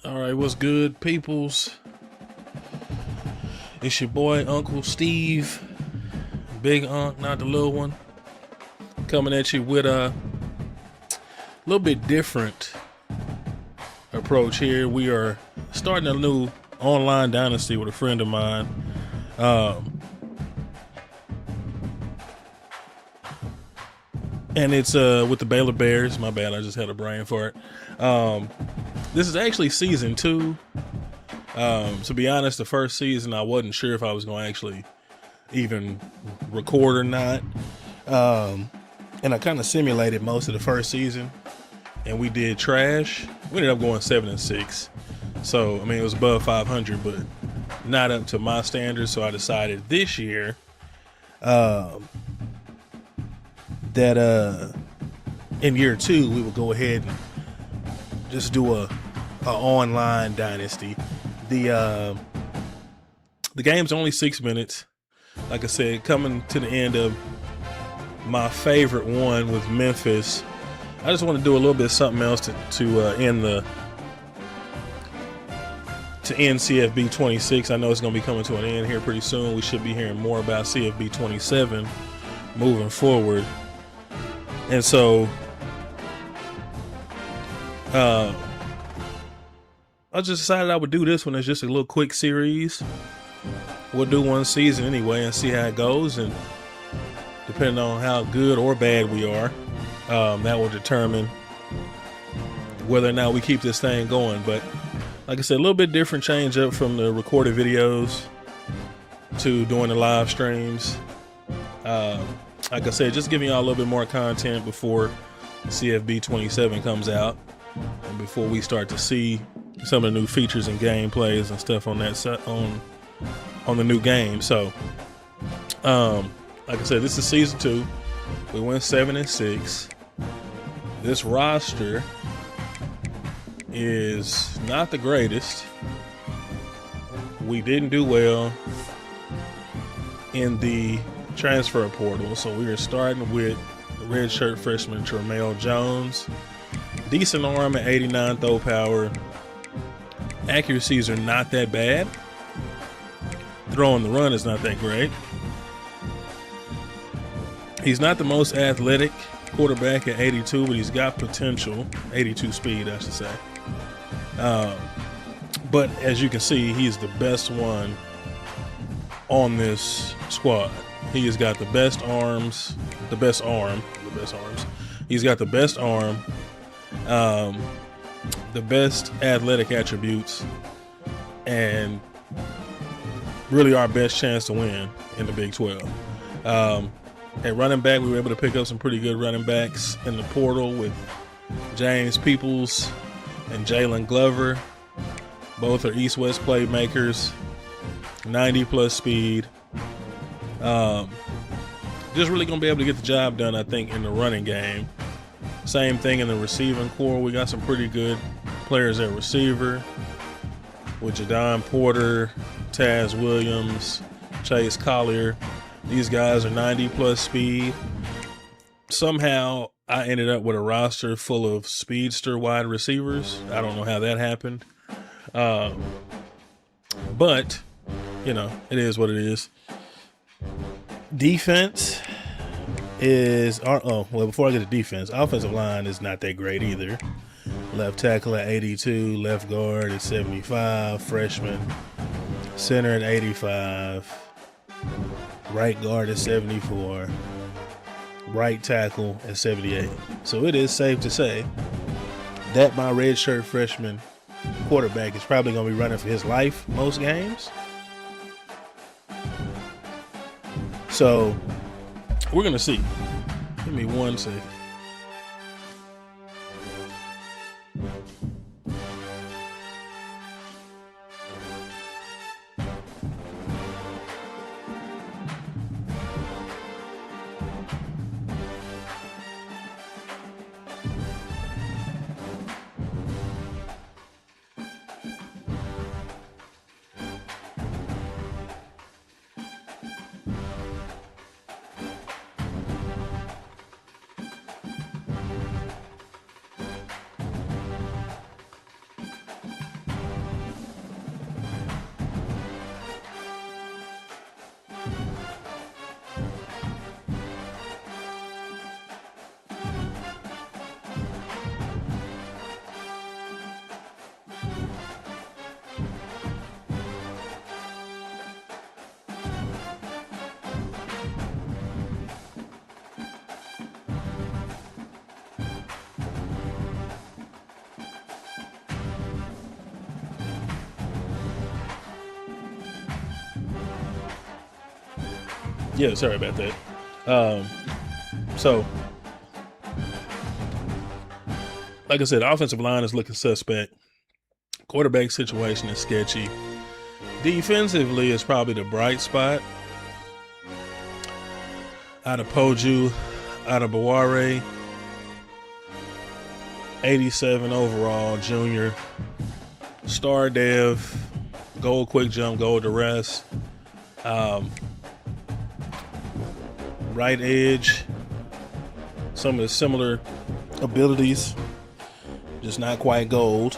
All right, what's good, peoples? It's your boy, Uncle Steve, Big Unc, not the little one, coming at you with a little bit different approach here. We are starting a new online dynasty with a friend of mine. And it's with the Baylor Bears. My bad, I just had a brain fart. This is actually season 2. To be honest, the first season I wasn't sure if I was going to actually even record or not. And I kind of simulated most of the first season, and we did trash. We ended up going 7-6. So, I mean, it was above 500, but not up to my standards. So I decided this year that in year 2 we would go ahead and just do a online dynasty. The game's only 6 minutes. Like I said, coming to the end of my favorite one with Memphis. I just want to do a little bit of something else to end CFB 26. I know it's going to be coming to an end here pretty soon. We should be hearing more about CFB 27 moving forward. And so I just decided I would do this one as just a little quick series. We'll do one season anyway and see how it goes, and depending on how good or bad we are, that will determine whether or not we keep this thing going. But like I said, a little bit different change up from the recorded videos to doing the live streams. Like I said, just giving y'all a little bit more content before CFB 27 comes out, and before we start to see some of the new features and gameplays and stuff on that on the new game. So, like I said, this is season 2. We went 7-6. This roster is not the greatest. We didn't do well in the transfer portal, so we are starting with redshirt freshman Tremail Jones. Decent arm at 89 throw power. Accuracies are not that bad. Throwing the run is not that great. He's not the most athletic quarterback at 82, but he's got potential. 82 speed, I should say. But as you can see, he's the best one on this squad. He has got the best arms, the best arm. He's got the best arm, the best athletic attributes, and really our best chance to win in the Big 12. At running back, we were able to pick up some pretty good running backs in the portal with James Peoples and Jalen Glover. Both are East-West playmakers, 90-plus speed. Just really going to be able to get the job done, I think, in the running game. Same thing in the receiving core. We got some pretty good players at receiver with Jadon Porter, Taz Williams, Chase Collier. These guys are 90-plus speed. Somehow I ended up with a roster full of speedster wide receivers. I don't know how that happened. But, you know, it is what it is. Defense is, before I get to defense, offensive line is not that great either. Left tackle at 82, left guard at 75, freshman. Center at 85, right guard at 74, right tackle at 78. So it is safe to say that my redshirt freshman quarterback is probably going to be running for his life most games. So we're going to see. Give me 1 second. Yeah, sorry about that. So, like I said, the offensive line is looking suspect. Quarterback situation is sketchy. Defensively is probably the bright spot. Out of Poju, out of Baware, 87 overall, junior. Star Dev, goal quick jump, goal to rest. Right edge, some of the similar abilities, just not quite gold.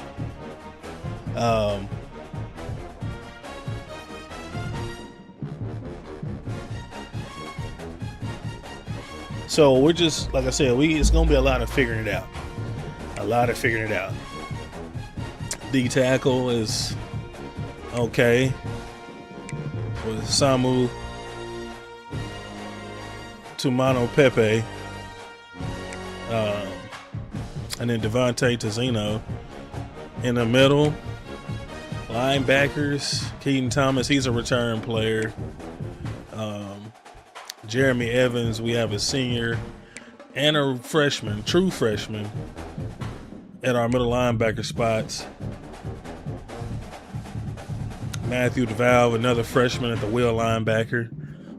So we're just, like I said, it's going to be a lot of figuring it out. D tackle is okay with Samu Tumano Pepe, and then Devontae Tazino in the middle. Linebackers, Keaton Thomas, he's a return player. Jeremy Evans, we have a senior and a freshman, true freshman, at our middle linebacker spots. Matthew DeValve, another freshman at the wheel linebacker.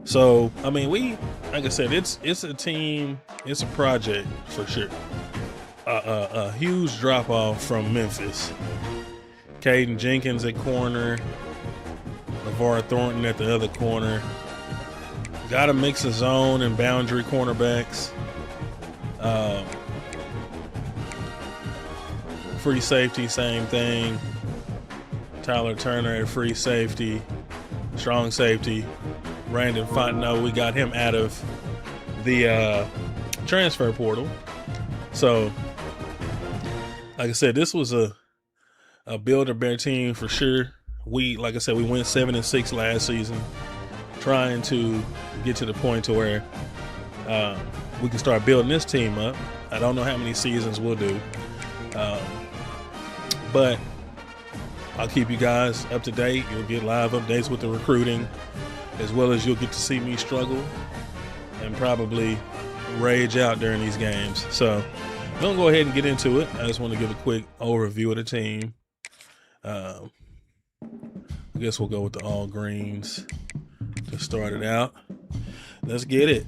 So, I mean, like I said, it's a team, it's a project for sure. A huge drop off from Memphis. Caden Jenkins at corner, LeVar Thornton at the other corner. Got to mix a zone and boundary cornerbacks. Free safety, same thing. Tyler Turner at free safety. Strong safety. Brandon Fontenot, we got him out of the transfer portal. So, like I said, this was a build-a-bear team for sure. Like I said, we went 7-6 last season, trying to get to the point to where we can start building this team up. I don't know how many seasons we'll do, but I'll keep you guys up to date. You'll get live updates with the recruiting, as well as you'll get to see me struggle and probably rage out during these games. So I'm going to go ahead and get into it. I just want to give a quick overview of the team. I guess we'll go with the all greens to start it out. Let's get it.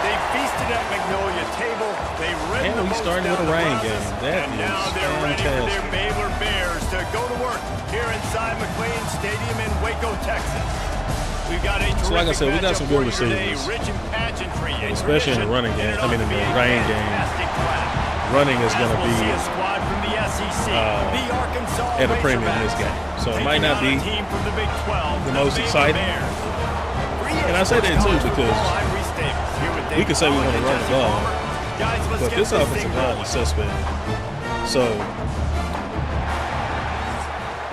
They feasted at Magnolia table. They read the we most started down with a the rain process, game. That and is now they're ready for their fantastic. Baylor Bears to go to work here inside McLean Stadium in Waco, Texas. We've got a So like I said, we got some good matchup for you today, receivers. rich in pageantry and Especially in the tradition, running game. and I mean, in the it'll be a rain game. fantastic clash. Running is As going to we'll see be a squad from the SEC, the Arkansas at a premium in this Razorbacks, game. So it taking might not on be a team from the Big 12, the most Baylor exciting. Bears. And I say that too because we could say we want to run the ball, but this offensive line is suspect. So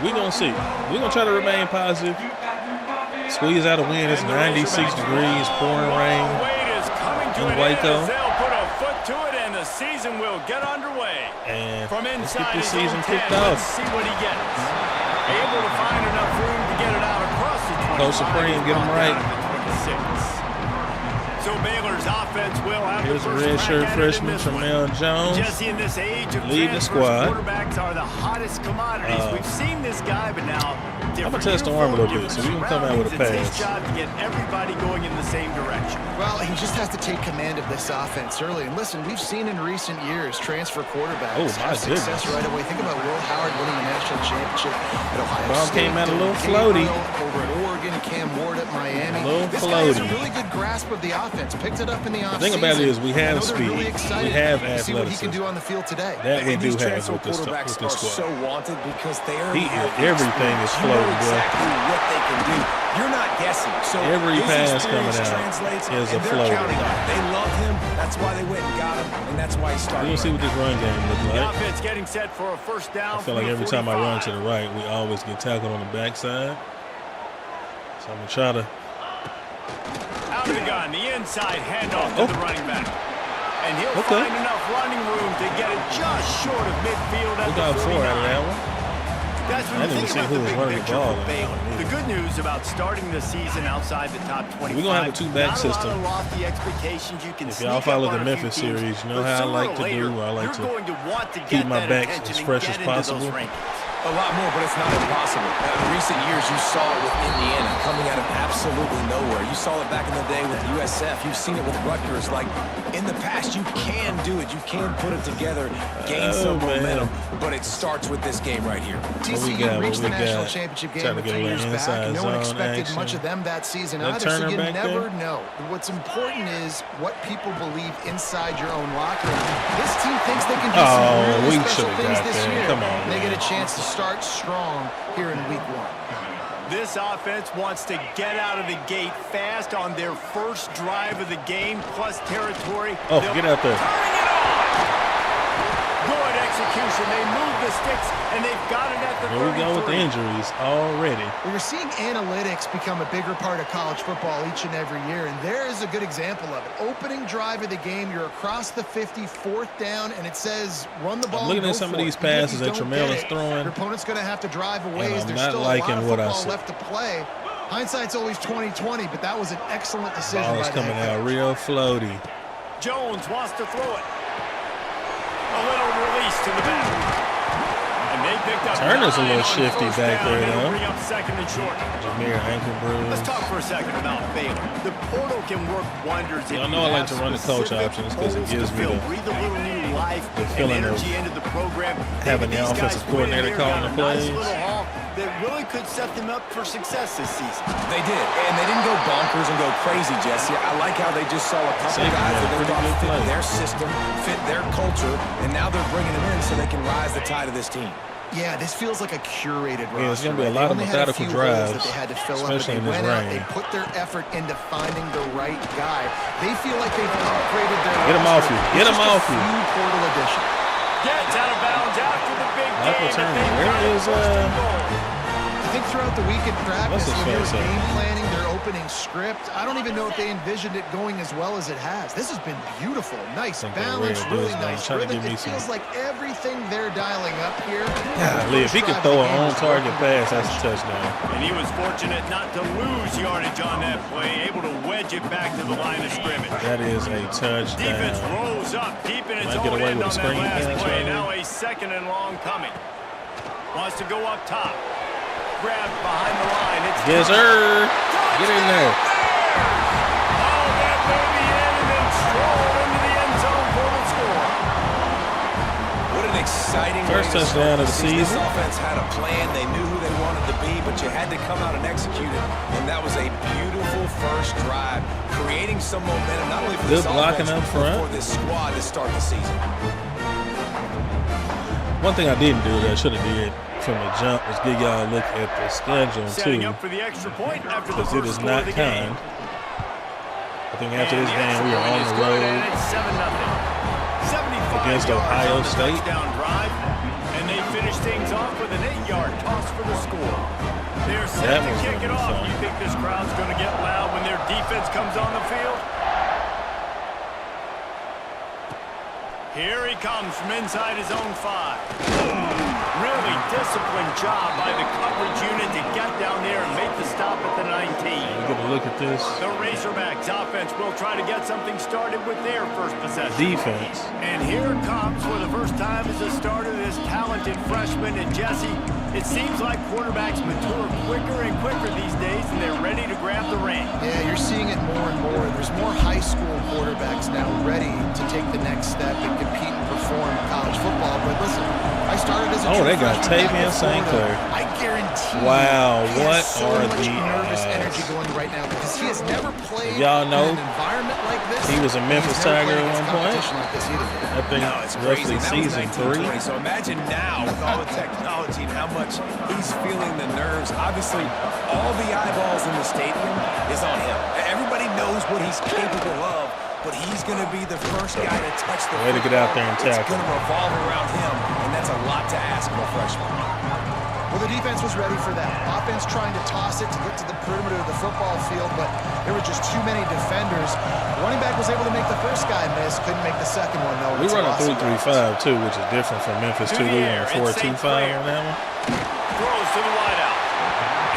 we're going to see. We're going to try to remain positive. Squeeze out a win. It's 96 degrees, pouring rain in Waco. They'll put a foot to it, and the season will get underway. And From let's inside get this his own season 10, kicked let's off. see what he gets. Able to find enough room to get it out across the 25. Coach Supreme, get him right. So Baylor's offense will have Here's the a first redshirt crack at it in freshman, this one. Tremel Jones. Jesse, in this age of Lead the transfers, squad. quarterbacks are the hottest commodities. We've seen this guy, but now I'm going to test the arm a little bit, so we can come out with a It's his pass. job to get everybody going in the same direction. Well, he just has to take command of this offense early. And listen, we've seen in recent years transfer quarterbacks Oh, my have success goodness. right away. Think about Will Howard winning a national championship at Ohio Ball State. came out a little Dave floaty. Gabriel over at Oregon, Cam Ward at Miami. A little This guy has a floaty. really good grasp of the offense. Picked it up in the offseason. The thing about it is we have speed. Really We have to see what he can athleticism. do on the field today. That we And do these have transfer with this quarterbacks squad. are so wanted because they are Everything is floating, bro. exactly what they can do. You're not guessing. So Every his pass experience coming out translates, is a and they're floater. counting on it. They love him. That's why they went and got him, and that's why he We're started. going to see what this run game looks The like. offense getting set for a first down. I feel like every time I run to the right, we always get tackled on the backside. So I'm going to try to. Out of the gun, the inside handoff to the running back. And he'll find enough running room to get it just short of midfield at We the got 4 out of 49. that one. Guys, when I you didn't think even see about who the was big running the picture ball for in that Baylor, one the either. good news about starting the season outside the top 25. We're gonna have a 2-back system. Not a lot of lofty expectations. You can If y'all sneak follow up the on a few Memphis teams, series, you know but how I sooner like or to later, do. I like you're to going to want to keep get my that backs attention as and fresh get as into those possible. rankings. A lot more, but it's not impossible. Now, in recent years, you saw it with Indiana coming out of absolutely nowhere. You saw it back in the day with USF. You've seen it with Rutgers. Like, in the past, you can do it. You can put it together, gain some momentum, but it starts with this game right here. TCU reached the national championship game a few years back, and no one expected much of them that season either, so you never know. What's important is what people believe inside your own locker room. This team thinks they can do some really special things this year. Come on, they get a chance to start strong here in week 1. This offense wants to get out of the gate fast on their first drive of the game, plus territory. Oh, get out there. Turning it on. Good execution. They move the sticks, and they've got it at the 33. Here we go with the injuries already. Well, you're seeing analytics become a bigger part of college football each and every year, and there is a good example of it. Opening drive of the game, you're across the 50, 4th down, and it says run the ball. I'm looking at some of these passes that Trammell is throwing. Your opponent's going to have to drive a ways. I'm There's not still liking a lot of what I football see. left to play. Hindsight's always 20/20, but that was an excellent decision. Ball is by the coming head out coach. real floaty. Jones wants to throw it. A little release to the back. And they picked up Turner's a little 9 on shifty first back down. there, It'll though. bring up 2nd and short. Jameer ankle bruise. Let's talk for a second about Baylor. The portal can work wonders. Y'all if know you I like have to run the coach specific options 'cause it holes gives to me fill. the Breathe a little new life feeling and of energy into the program. having Maybe the these offensive guys coordinator here calling got the a nice plays. little haul that really could set them up for success this season. They did, and they didn't go bonkers and go crazy, Jesse. I like how they just saw a couple Safety guys made a that they pretty thought good fit play. their system, fit their culture, and now they're bringing them in so they can rise the tide of this team. Yeah, this feels like a curated roster. Yeah, it's gonna be a right? lot They of only had a methodical few holes drives, that they had to fill up, but especially they in this went out, rain. they put their effort into finding the right guy. They feel like they've upgraded their Get him off roster. you. It's Get him just off a you. few portal additions. Gets out of bounds after the big Michael game. Turner, They've where got it is, first and goal. I think throughout the week in practice, What's his when they were face at? game planning their opening script, I don't even know if they envisioned it going as well as it has. This has been beautiful. Nice I think they're balance, ready to do really this, man. nice Trying to rhythm. give me It feels some- like everything they're dialing up here. Golly, if he could throw an on-target pass, that's a touchdown. And he was fortunate not to lose yardage on that play, able to wedge it back to the line of scrimmage. That is a Defense touchdown. rose up deep in its Might get own away end with on a that screen last pass play. right Now a 2nd and long coming. Wants to go up top. Grab behind the line. It's Yes, sir. Get in there. Oh, that baby in and then stroll into the end zone for the score. What an exciting First way to touchdown start of the season. This season. offense had a plan. They knew who they wanted to be, but you had to come out and execute it. And that was a beautiful first drive, creating some momentum, not only for Good this blocking offense, up front. but for this squad to start the season. One thing I didn't do that I should have did from the jump was give y'all a look at the schedule Setting too, up for the extra point after the because it first is score not of the game. kind. I think after And this the game extra we are point on is the good, road. and it's 7-0. 75 against yards Ohio on the State. touchdown drive, and they finish things off with an 8-yard toss for the score. They're set That to was kick it gonna be off. fun. You think this crowd's going to get loud when their defense comes on the field? Here he comes from inside his own 5. Really disciplined job by the coverage unit to get down there and make the stop at the 19. We're gonna look at this The Razorbacks offense will try to get something started with their first possession. defense. And here comes for the first time as a starter this talented freshman. And Jesse, it seems like quarterbacks mature quicker and quicker these days, and they're ready to grab the reins. Yeah, you're seeing it more and more. There's more high school quarterbacks now ready to take the next step and compete and perform in college football. But listen, I started as a true They got freshman back Tavion in Florida. St. Clair. I guarantee Wow, he what has so are much the nervous odds? energy going right now because he has never played Y'all know in an environment like this. he was a Memphis He's never Tiger played at against one point. competition like this either. I think No, it's roughly crazy. That was season 3. 1920. So imagine now with all the technology and how much he's feeling the nerves. Obviously, all the eyeballs in the stadium is on him. Everybody knows what he's capable of, but he's going to be the first guy to touch the Way to get out there and football. tackle. It's going to revolve around him, and that's a lot to ask of a freshman. Well, the defense was ready for that. Offense trying to toss it to get to the perimeter of the football field, but there were just too many defenders. The running back was able to make the first guy miss, couldn't make the second one, though. We run a 3-3-5, too, which is different from Memphis, too. We run a 4-2-5 on that one. Throws to the wideout.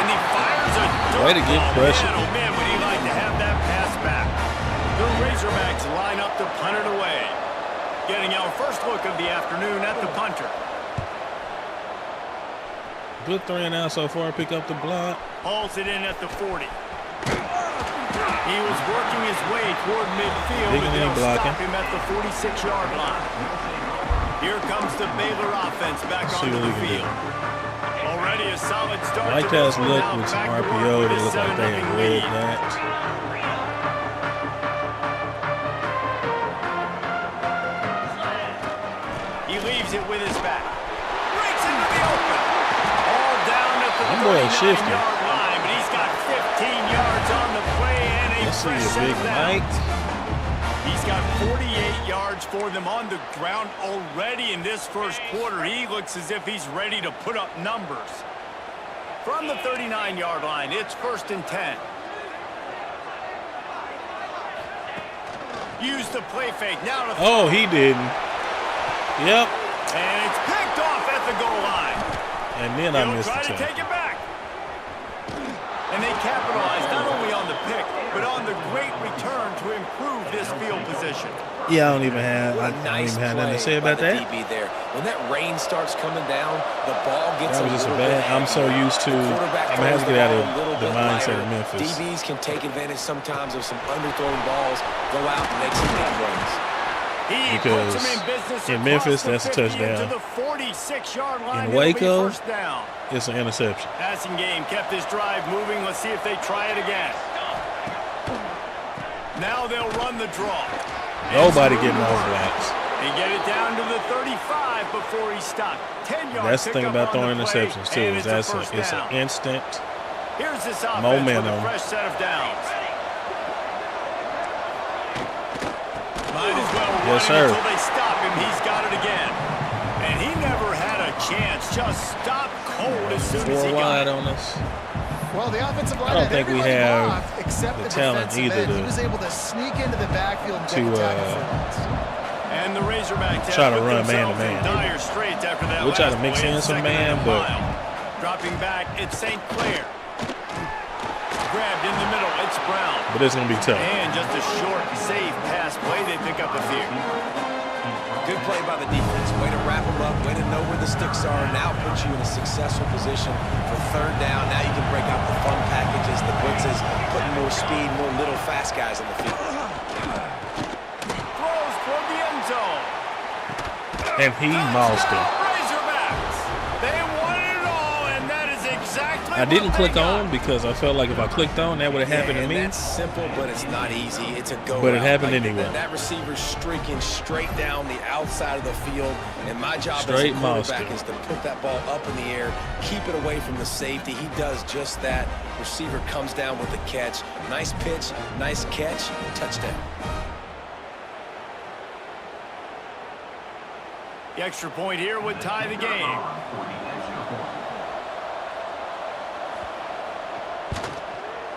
And he fires a way to get pressure. Man, oh, man, would he like to have that pass back. The Razorbacks line up to punt it away. Getting our first look of the afternoon at the punter. Good 3 and out so far. Pick up the block. Hauls it in at the 40. He was working his way toward midfield, but they'll stop him at the 46-yard line. Here comes the Baylor offense back onto the field. Already a solid start. Like that's look with some RPO. They look like they have read that. He leaves it with his back. Breaks into the open. All down at the 39-yard line, but he's got 15 yards on the play and a fresh set down. He's got 48 yards for them on the ground already in this first quarter. He looks as if he's ready to put up numbers. From the 39-yard line, it's 1st and 10. Use the play fake. Now to oh, he didn't. Yep. And it's picked off at the goal line. And then I missed try the to take it back. And they capitalize not only on the pick, but on the great return to improve this field position. Yeah, I don't even have nothing to say about that. DB there. When that rain starts coming down, the ball gets that was just a bad. I'm so used to. I'm gonna have to get out of the mindset of Memphis. DBs can take advantage sometimes of some underthrown balls, go out and make some big runs. Because in Memphis, that's a touchdown. In Waco, it's an interception. Passing game kept this drive moving. Let's see if they try it again. Now they'll run the draw. Nobody getting off blocks. They get it down to the 35 before he stopped. 10 yards. That's the thing about throwing interceptions too. Is it's an instant Here's this offense momentum. With a fresh set of downs. Might as well run yes, sir. Until they stop him. He's got it again. And he never had a chance. Just stopped cold as soon as he got it. on us. Well, the offensive line I don't think we have blocked, except the talent either he was able to sneak into the backfield and and the Razorbacks try to run man-to-man. Dire straits after that. We'll try to mix in some man, but dropping back, it's St. Clair. Grabbed in the middle, it's Brown. But it's going to be tough. And just a short, safe pass play. They pick up the field. Good play by the defense. Way to wrap them up. Way to know where the sticks are. Now puts you in a successful position for 3rd down. Now you can break out the fun packages, the blitzes, putting more speed, more little fast guys on the field. Throws toward the end zone. And he moused him. Razorbacks. They won it all, and that is exactly I didn't click on because I felt like if I clicked on, that would have happened to me. That's simple, but it's not easy. It's a go. But it happened anyway. That receiver's streaking straight down the outside of the field, and my job straight as a quarterback is to put that ball up in the air, keep it away from the safety. He does just that. Receiver comes down with the catch. Nice pitch, nice catch, touchdown. The extra point here would tie the game.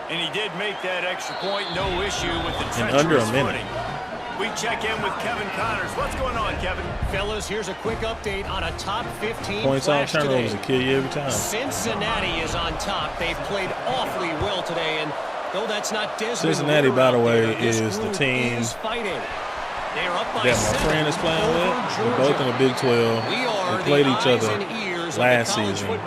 And he did make that extra point, no issue with the treacherous under a minute. footing. We check in with Kevin Connors. What's going on, Kevin? Fellas, here's a quick update on a top 15 points off flash turnovers today. to kill you every time. Cincinnati is on top. They've played awfully well today, and though that's not Desmond Cincinnati, by the way, there, is the team They're up by that my friend is playing with. We're both in the Big 12. We played each other last season, but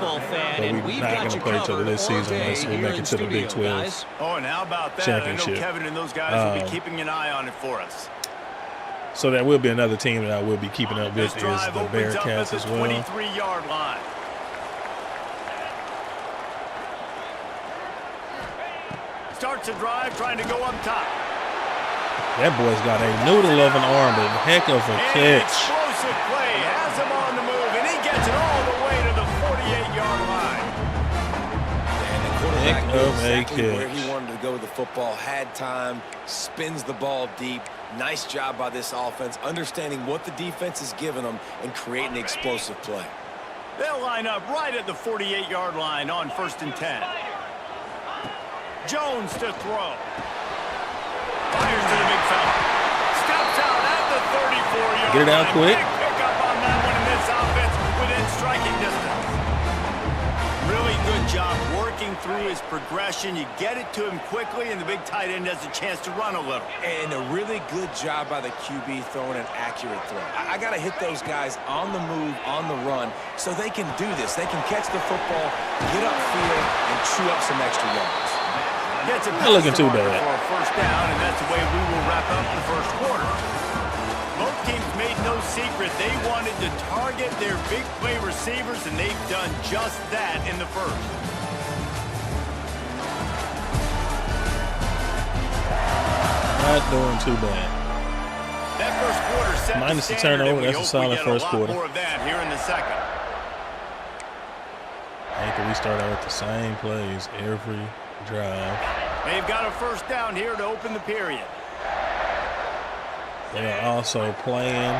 we're not going to play each other this season unless we make it to the Big 12 Oh, and how about that? championship. I know Kevin and those guys will be keeping an eye on it for us. So that will be another team that I will be keeping up with is the Bearcats as well. 23-yard line. Starts a drive trying to go up top. That boy's got a noodle of an arm, but heck of a catch. Explosive play, has him on the move, and he gets it all the way to the 48-yard line. And the quarterback Heck knew of a exactly where catch. he wanted to go with the football, had time, spins the ball deep. Nice job by this offense, understanding what the defense is giving them and creating an explosive play. They'll line up right at the 48-yard line on 1st and 10. Jones to throw. Fires to the big fella. Steps out at the 34-yard line. Get it out quick. Big pickup on that one in this offense within striking distance. Really good job working through his progression. You get it to him quickly, and the big tight end has a chance to run a little. And a really good job by the QB throwing an accurate throw. I got to hit those guys on the move, on the run, so they can do this. They can catch the football, get upfield, and chew up some extra yards. Gets it Not looking too bad. For a first down, and that's the way we will wrap up the first quarter. Both teams made no secret they wanted to target their big play receivers, and they've done just that in the first. Not doing too bad. That first quarter set Minus the standard, turnover, and we that's a hope solid we get first a lot quarter. more of that here in the second. I think we start out with the same plays every drive. They've got a first down here to open the period. They're also playing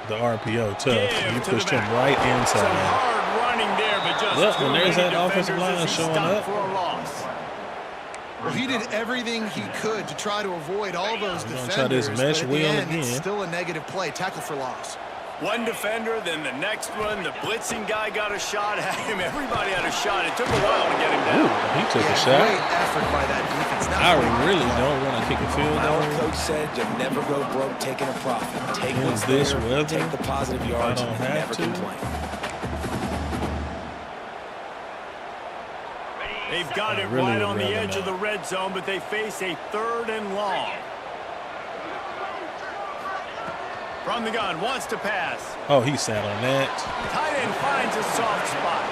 the RPO tough. You pushed him right Some inside. hard running there, but just Look, too and there's many that offensive defenders line as he showing stopped up. for a loss. Well, he did everything he could to try to avoid all those We're gonna defenders, try this mesh but at the wheel end, it's again. still a negative play. Tackle for loss. One defender, then the next one. The blitzing guy got a shot at him. Everybody had a shot. It took a while to get him Ooh, down. he took a Great shot. effort by that defense. Not I playing really well. don't want to kick a field My old goal. coach said you never go broke taking a profit. Take In what's this there, weather, take the positive yards, don't and have never to. complain. They've got it really right would on the rather edge of not. the red zone, but they face a 3rd and long. From the gun, wants to pass. Oh, he sat on that. Tight end finds a soft spot.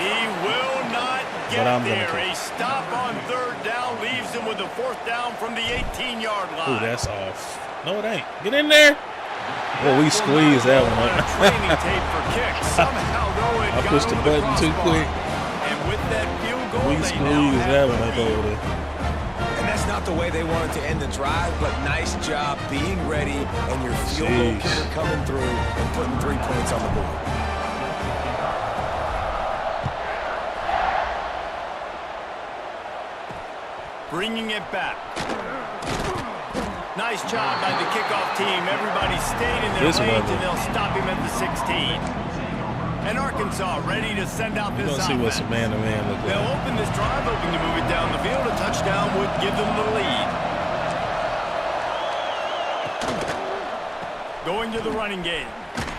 He will not get I'm gonna there. kick. A stop on 3rd down leaves him with a 4th down from the 18-yard line. Ooh, that's off. No, it ain't. Get in there. Well, we squeezed that one up. Training tape for kicks. Somehow, though, it I got pushed the over button too crossbar. quick. And with that field goal, We they now squeezed have that the one up lead. over there. And that's not the way they wanted to end the drive, but nice job being ready and your field goal Jeez. kicker coming through and putting 3 points on the board. Bringing it back. Nice job by the kickoff team. Everybody stayed in their This lanes, weather. and they'll stop him at the 16. And Arkansas ready to send out We're this going to see offense. what's a man-to-man look They'll like. open this drive, hoping to move it down the field. A touchdown would give them the lead. Going to the running game.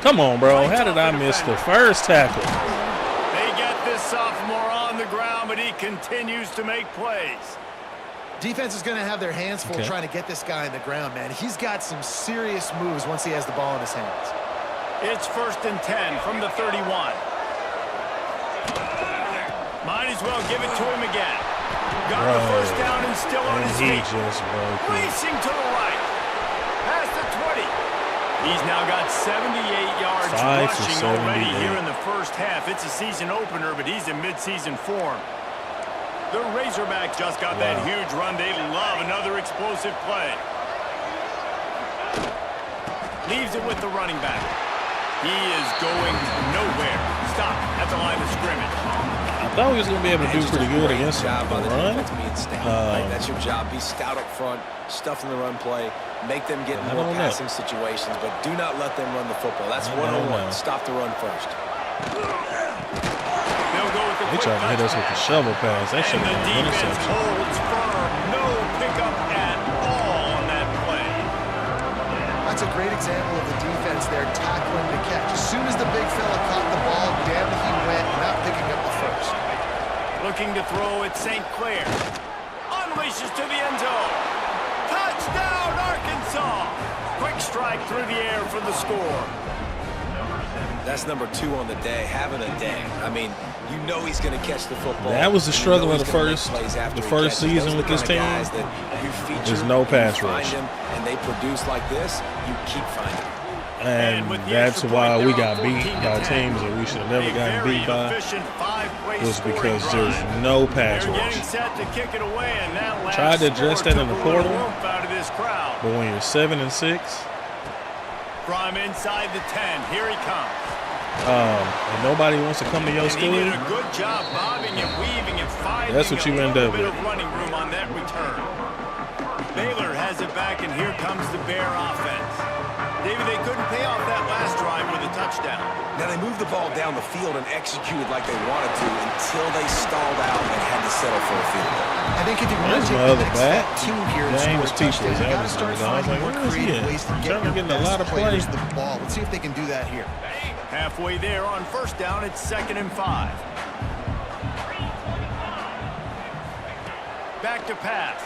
Come on, bro. How did I miss the first tackle? They get this sophomore on the ground, but he continues to make plays. Defense is going to have their hands full Okay. trying to get this guy on the ground, man. He's got some serious moves once he has the ball in his hands. It's 1st and 10 from the 31. Might as well give it to him again. Got the Bro. first down and still on And his he feet. just broke it. Racing to the right. Past the 20. He's now got 78 yards 5 for rushing already 78. here in the first half. It's a season opener, but he's in midseason form. The Razorbacks just got that Wow. huge run. They love another explosive play. Leaves it with the running back. He is going nowhere. Stop at the line of scrimmage. I thought we was going to be able to do Just pretty a good great against the job by the run. defense being stout. Right? That's your job. Be stout up front, stuff in the run play, make them get I more don't know. passing situations, but do not let them run the football. That's I don't know. 101. Stop the run first. They'll go with the They quick tried to hit us with the touchdown. shovel pass. That should And have the been an defense interception. holds firm. No pickup at all on that play. That's a great example of the defense there tackling the catch. As soon as the big fella caught the ball, down he went, not picking up the first. Looking to throw at St. Clair. Unleashes to the end zone. Touchdown, Arkansas. Quick strike through the air for the score. That's number 2 on the day, having a day. I mean, you know he's going to catch the football. That was the You struggle know of he's the gonna make first- plays after the he first catches. season Those are with the this kind of team. guys that you feature, There's no you pass find rush. them, and they produce like this, you keep finding them. And with the that's extra why point, we they're got on beat 14 by to 10. teams that we should have never A gotten very beat by. efficient five-play Was scoring because drive. there's no pass They're rush. getting set to kick it away, and that last Tried to address score that in took the a little portal. oomph out of this this crowd. But when you're 7 and 6, from inside the 10, here he comes. and nobody wants to come to your school. He did a good job bobbing and weaving and finding That's what you end up with. a running room on that return. Baylor has it back, and here comes the Bear offense. David, they couldn't pay off that last drive with a touchdown. Now, they moved the ball down the field and executed like they wanted to until they stalled out and had to settle for a field goal. I think if you want to take the next step too here and score a touchdown, you got to start finding more creative ways to get your best players the ball. Let's see if they can do that here. Halfway there on first down, it's 2nd and 5. Back to pass.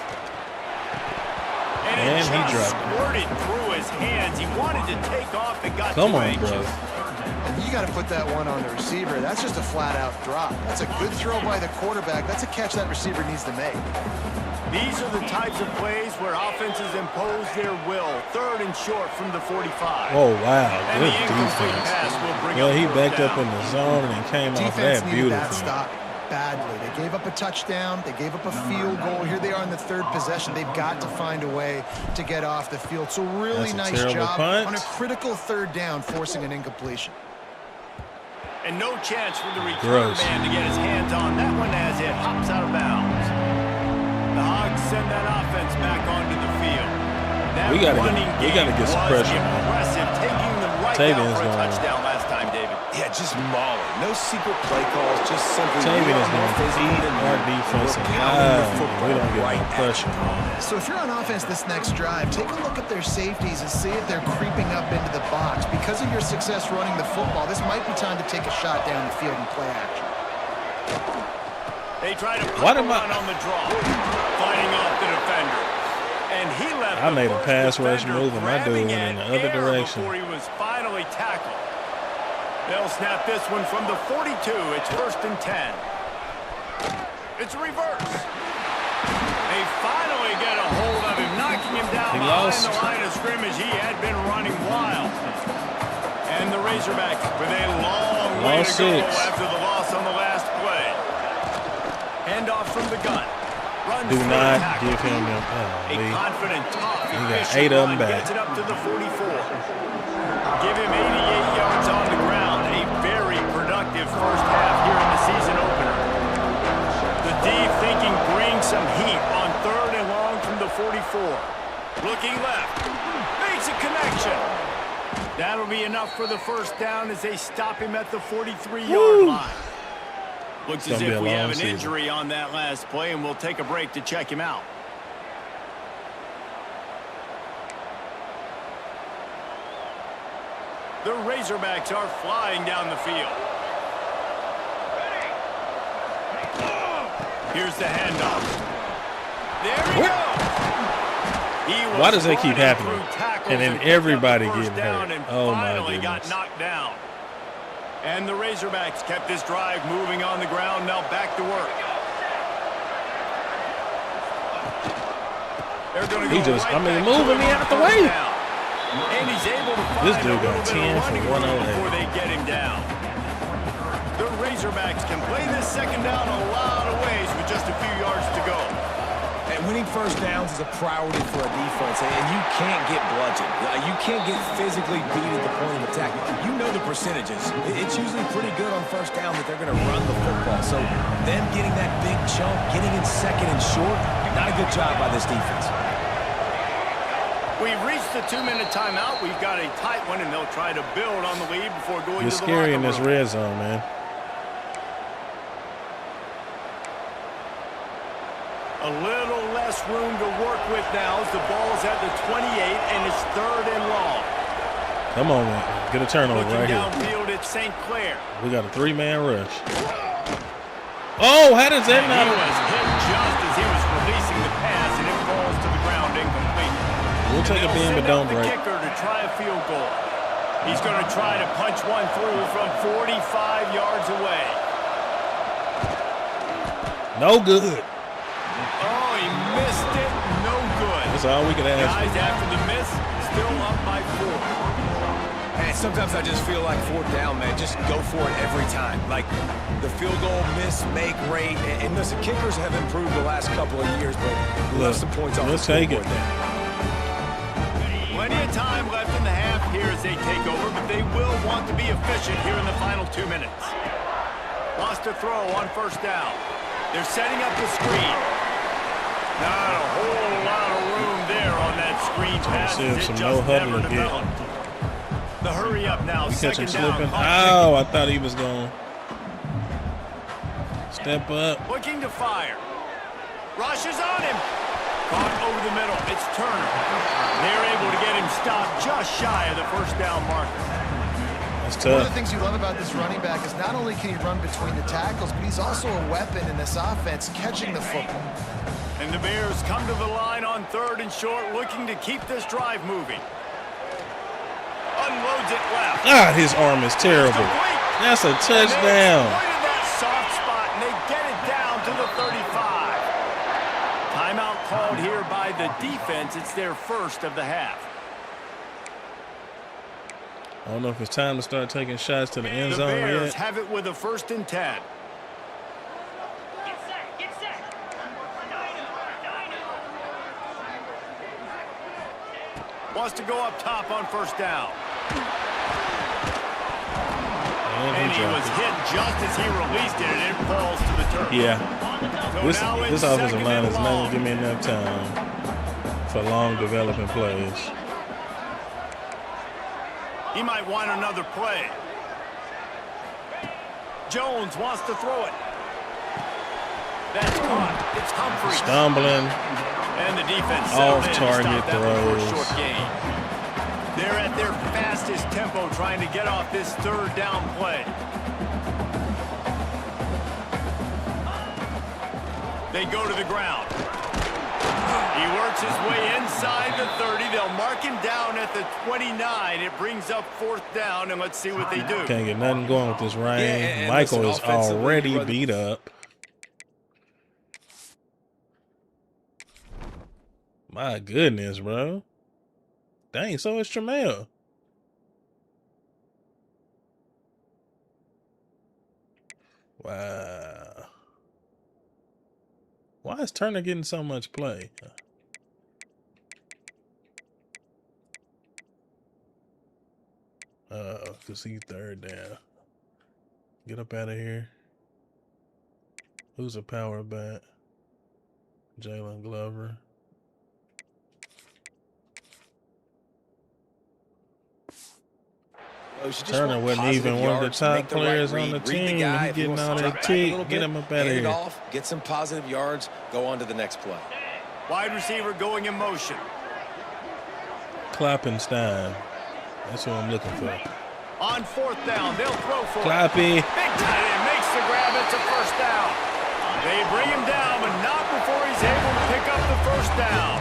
And he dropped it. Squirted through his hands. He wanted to take off. It got Come too on, anxious. bro. And you got to put that one on the receiver. That's just a flat-out drop. That's a good throw by the quarterback. That's a catch that receiver needs to make. These are the types of plays where offenses impose their will. 3rd and short from the 45. Oh, wow. And Good the incomplete defense. pass will bring Well, up he first backed down. up in the zone and came off Defense that needed that beautifully. stop badly. They gave up a touchdown. They gave up a field goal. Here they are in the 3rd possession. They've got to find a way to get off the field. So really That's a nice terrible job punt. on a critical 3rd down, forcing an incompletion. And no chance for the return Gross. man to get his hands on that one as it hops out of bounds. The Hogs send that offense back onto the field. That We gotta get- running we gotta game get some was pressure, man. impressive, taking them right Tavian's down for a going- touchdown last time, David. Yeah, just mauling. No secret play calls, just simply Tavian we is are more going to physical eat than our you. defense We're alive. pounding the We football don't get right no at pressure, you. man. So if you're on offense this next drive, take a look at their safeties and see if they're creeping up into the box. Because of your success running the football, this might be time to take a shot down the field and play action. They try to Why put did the run on the draw, fighting off the defender. And he left I the made a first pass rush defender move and my dude grabbing went in the at other air direction. before he was finally tackled. They'll snap this one from the 42. It's 1st and 10. It's a reverse. They finally get a hold of him, knocking him down He behind lost. the line of scrimmage. He had been running wild. And the Razorbacks with a long way to Lost go 6. after the loss on the last play. Handoff from the gun. Runs Do through not the tackle. give him them. A confident, tough, He got efficient 8 of them run back. gets it up to the 44. Give him 88 yards on the ground. A very productive first half here in the season opener. The D thinking bring some heat on 3rd and long from the 44. Looking left. Makes a connection. That'll be enough for the first down as they stop him at the 43-yard line. Looks as if we have an injury on that last play, and we'll take a break to check him out. The Razorbacks are flying down the field. Here's the handoff. There we go. Why does that keep happening? And then everybody getting hurt. Oh, my finally got goodness. knocked down. And the Razorbacks kept this drive moving on the ground. Now back to work. They're going to He go just, right I mean, back to moving him me on out the first way. down. And he's able to find This a dude little got bit 10 of for running room 108. before they get him down. The Razorbacks can play this second down a lot of ways with just a few yards to go. And winning first downs is a priority for a defense, and you can't get bludgeoned. You can't get physically beat at the point of attack. You know the percentages. It's usually pretty good on first down that they're going to run the football. So them getting that big chunk, getting in 2nd and short, not a good job by this defense. We've reached the 2-minute timeout. We've got a tight one, and they'll try to build on the lead before going It's to the scary in locker this room. red zone, man. A little less room to work with now as the ball's at the 28, and it's 3rd and long. Come on, man. Get a turnover Looking right here. downfield, it's St. Clair. We got a 3-man rush. Oh, how does that And he not? was hit just as he was releasing the pass, and it falls to the ground incomplete. We'll take a They'll bend, but send don't out the break. kicker to try a field goal. He's going to try to punch one through from 45 yards away. No good. Oh, he missed it. No good. That's all we can ask Guys, for. after the miss, still up by 4. And sometimes I just feel like 4th down, man, just go for it every time. Like the field goal miss, make rate. And listen, kickers have improved the last couple of years, but we left some points off we'll the take it. scoreboard there. time left in the half here as they take over, but they will want to be efficient here in the final 2 minutes. Lost a throw on first down. They're setting up the screen. Not a whole lot of room there on that screen pass. It just never developed. The hurry up now, second down. Oh, I thought he was going to step up. Looking to fire. Rushes on him. Caught over the middle. It's Turner. They're able to get him stopped just shy of the first down marker. That's tough. One of the things you love about this running back is not only can he run between the tackles, but he's also a weapon in this offense catching the football. And the Bears come to the line on 3rd and short, looking to keep this drive moving. Unloads it left. Ah, his arm is terrible. That's a touchdown. Exploited that soft spot, and they get it down to the 35. Timeout called here by the defense. It's their first of the half. I don't know if it's time to start taking shots to the end zone yet. The Bears have it with a 1st and 10. Wants to go up top on first down. And he was hit just as he released it, and it falls to the turf. Yeah. So this offensive line is not going to give me enough time for long developing plays. He might want another play. Jones wants to throw it. That's caught. It's Humphries. Stumbling. And the defense off target throws. Short gain. They're at their fastest tempo trying to get off this 3rd down play. They go to the ground. He works his way inside the 30. They'll mark him down at the 29. It brings up 4th down, and let's see what they do. Can't get nothing going with this rain. Yeah, Michael is already beat up. My goodness, bro. Dang, so is Tremel. Wow. Why is Turner getting so much play? Because he's 3rd down. Get up out of here. Who's a power bat? Jalen Glover. Turner wasn't even one of the top players on the team. He getting all that tick. Get him up out of here. Get some positive yards. Go on to the next play. Wide receiver going in motion. Kloppenstein. That's what I'm looking for. On 4th down, they'll throw for Kloppy. Big tight end makes the grab. It's a 1st down. They bring him down, but not before he's able to pick up the 1st down.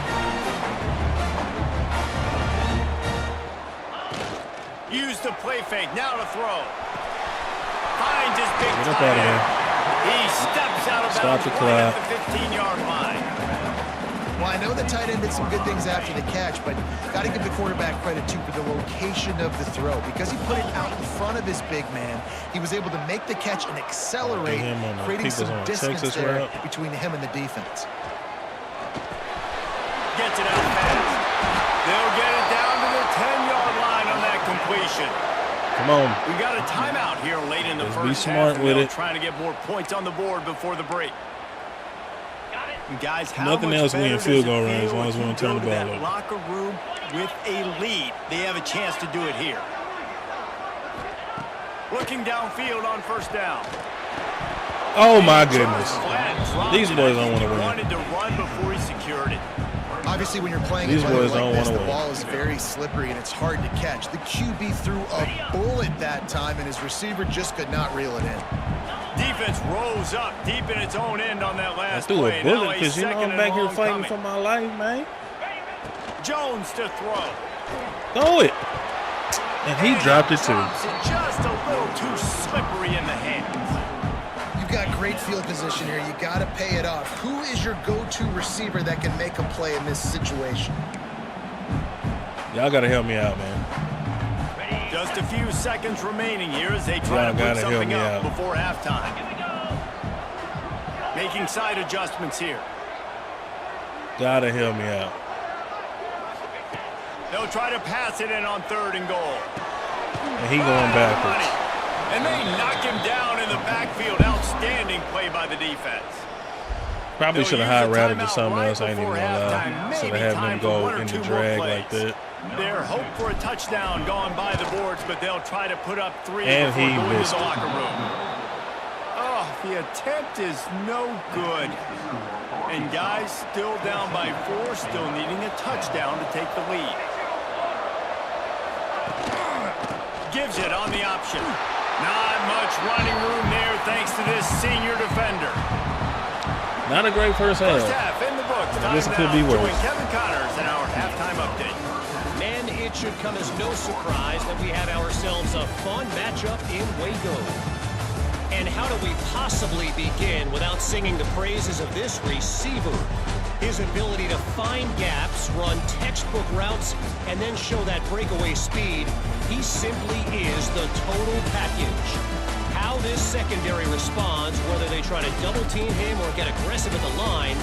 Use the play fake. Now to throw. Finds his big tight end. He steps out of bounds right at the 15-yard line. Well, I know the tight end did some good things after the catch, but got to give the quarterback credit, too, for the location of the throw. Because he put it out in front of his big man, he was able to make the catch and accelerate, creating some distance there between him and the defense. Gets it out fast. They'll get it down to the 10-yard line on that completion. Come on. We got a timeout here late in the first be smart half. with it. Trying to get more points on the board before the break. Guys, nothing else we in field goal range as long as we don't turn the ball over. Locker room with a lead. They have a chance to do it here. Looking downfield on 1st down. Oh my goodness. These boys don't want to win. Wanted to run before he secured it. Obviously, when you're playing these boys don't want to win. The ball is very slippery and it's hard to catch. The QB threw a bullet that time, and his receiver just could not reel it in. Defense rose up deep in its own end on that last play. I threw a bullet because, you know, I'm back here fighting for my life, man. Jones to throw. Throw it. And he dropped it, too. Just a little too slippery in the hands. You've got great field position here. You got to pay it off. Who is your go-to receiver that can make a play in this situation? Y'all got to help me out, man. Just a few seconds remaining here as they try to put something up before halftime. Making side adjustments here. Gotta help me out. They'll try to pass it in on 3rd and goal. And he going backwards. And they knock him down in the backfield. Outstanding play by the defense. Probably should have high routed to something else. I ain't even gonna lie. Should have had them go in the drag like that. Their hope for a touchdown gone by the boards, but they'll try to put up 3 and before he going missed to the it. locker room. Oh, the attempt is no good. And guys still down by 4, still needing a touchdown to take the lead. Gives it on the option. Not much running room there thanks to this senior defender. Not a great first half. First half in the books. This could be worse. Join Kevin Connors in our halftime update. Man, it should come as no surprise that we have ourselves a fun matchup in Waco. And how do we possibly begin without singing the praises of this receiver? His ability to find gaps, run textbook routes, and then show that breakaway speed. He simply is the total package. How this secondary responds, whether they try to double team him or get aggressive at the line,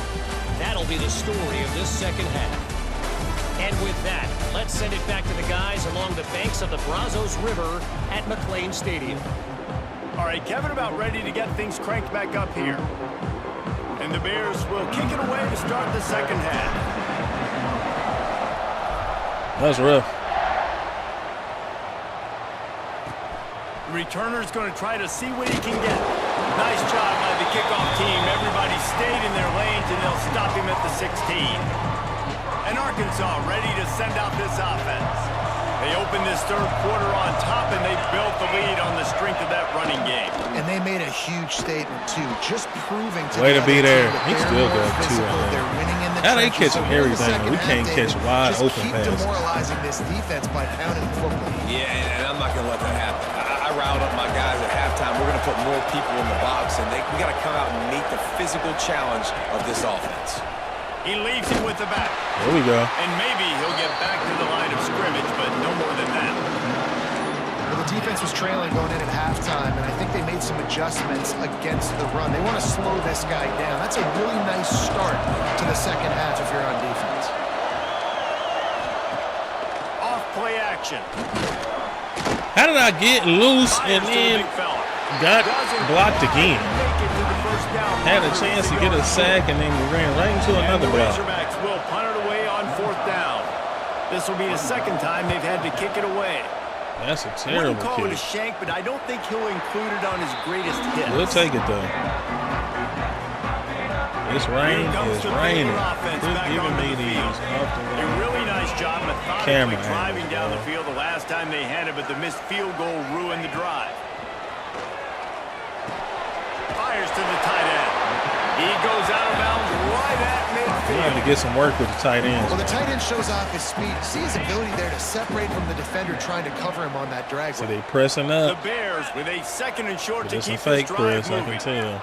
that'll be the story of this second half. And with that, let's send it back to the guys along the banks of the Brazos River at McLean Stadium. All right, Kevin about ready to get things cranked back up here. And the Bears will kick it away to start the second half. That was rough. Returner's going to try to see what he can get. Nice job by the kickoff team. Everybody stayed in their lanes, and they'll stop him at the 16. And Arkansas ready to send out this offense. They opened this 3rd quarter on top, and they built the lead on the strength of that running game. And they made a huge statement, too, just proving to Way to be there. He's still got 2 on They're winning in the How they trenches. catching So everything? We can't catch wide open keep passes. demoralizing this defense by pounding the football. Yeah, and I'm not going to let that happen. I riled up my guys at halftime. We're going to put more people in the box, and we got to come out and meet the physical challenge of this offense. He leaves it with the back. There we go. And maybe he'll get back to the line of scrimmage, but no more than that. Well, the defense was trailing going in at halftime, and I think they made some adjustments against the run. They want to slow this guy down. That's a really nice start to the second half if you're on defense. Off play action. How did I get loose and then got blocked again? Had a chance to get a sack and then we ran right into another block. Razorbacks will punt it away on 4th down. This will be the 2nd time they've had to kick it away. That's a terrible Wouldn't call it a kick. shank, but I don't think he'll include it on his greatest hit. We'll take it though. This rain is raining. Quit giving me these off the A really nice job methodically camera driving angles, down the bro. field the last time they had it, but the missed field goal ruined the drive. Fires to the tight end. He goes out of bounds right at We have midfield. to get some work with the tight ends. Well, the tight end shows off his speed. See his ability there to separate from the defender trying to cover him on that drag. So they pressing The up. Bears with a 2nd and short to It's a keep fake this drive press, I moving. can tell.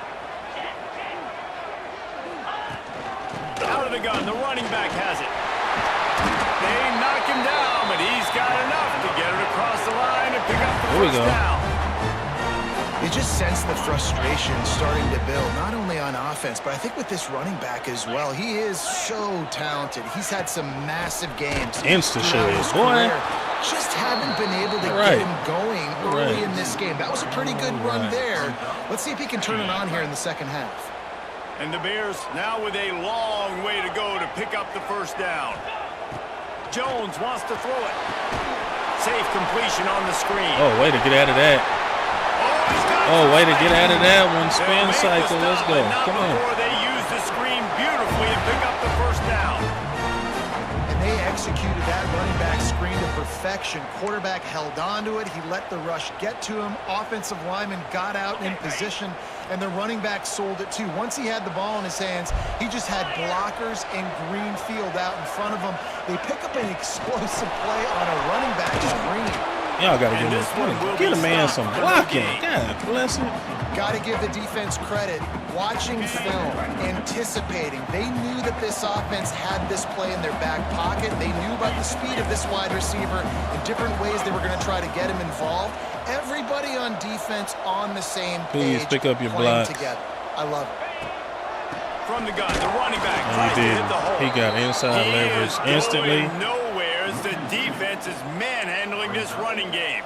Out of the gun, the running back has it. They knock him down, but he's got enough to get it across the line and pick up the There we first go. down. You just sense the frustration starting to build, not only on offense, but I think with this running back as well. He is so talented. He's had some massive games. Insta throughout shade, his boy. career. Just haven't been able to Right. get him going early Right. in this game. That was a pretty good run Right. there. Let's see if he can turn it on here in the second half. And the Bears now with a long way to go to pick up the first down. Jones wants to throw it. Safe completion on the screen. Oh, way to get out of that. He's got Oh, way to somebody. get out of that one. They'll Spin make the cycle. Let's stop, go. but not Come on. before they use the screen beautifully and pick up the first down. And they executed that running back screen to perfection. Quarterback held on to it. He let the rush get to him. Offensive lineman got out in position, and the running back sold it too. Once he had the ball in his hands, he just had blockers and green field out in front of him. They pick up an explosive play on a running back screen. Y'all got to And this one will get a be man stopped some for the blocking. game. God bless him. Got to give the defense credit. Watching film, anticipating. They knew that this offense had this play in their back pocket. They knew about the speed of this wide receiver and different ways they were going to try to get him involved. Everybody on defense on the same page. Please pick up your playing blocks. together. I love it. From the gun, the running back And tries he to did. hit the hole. He got inside He leverage is instantly. going nowhere there as the defense is manhandling this running game.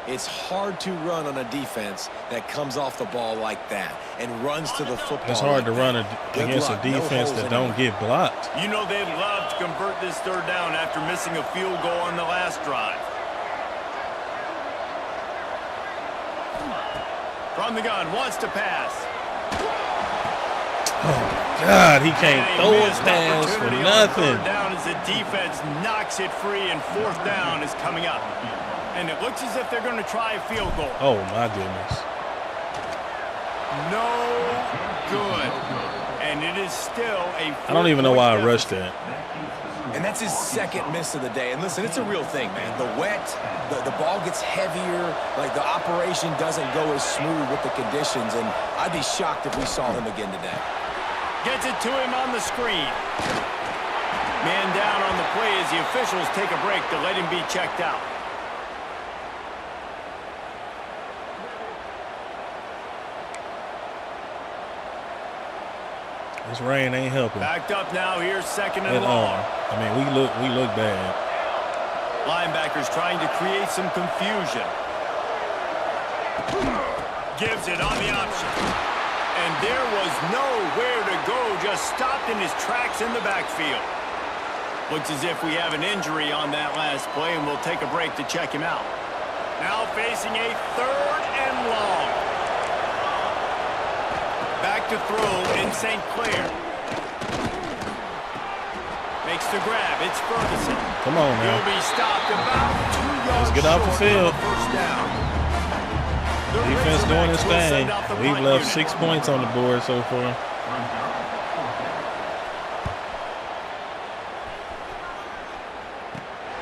It's hard to run on a defense that comes off the ball like that and runs to the football. It's hard like to run against luck. a defense that don't get blocked. You know they'd love to convert this third down after missing a field goal on the last drive. From the gun, wants to pass. Oh, God, he can't throw a pass for nothing. Third down as the defense knocks it free, and fourth down is coming up. And it looks as if they're going to try a field goal. Oh, my goodness. No good. And it is still a I don't even know why I rushed that. And that's his second miss of the day. And listen, it's a real thing, man. The wet, the ball gets heavier. Like, the operation doesn't go as smooth with the conditions. And I'd be shocked if we saw him again today. Gets it to him on the screen. Man down on the play as the officials take a break to let him be checked out. This rain ain't helping. Backed up now. Here's second and long. I mean, we look bad. Linebackers trying to create some confusion. Gives it on the option. And there was nowhere to go. Just stopped in his tracks in the backfield. Looks as if we have an injury on that last play, and we'll take a break to check him out. Now facing a third and long. Back to throw in St. Clair. Makes the grab. It's Ferguson. Come on, man. He'll be stopped about 2 yards. Let's get off the field. First down. Defense doing its thing. We've left 6 points on the board so far.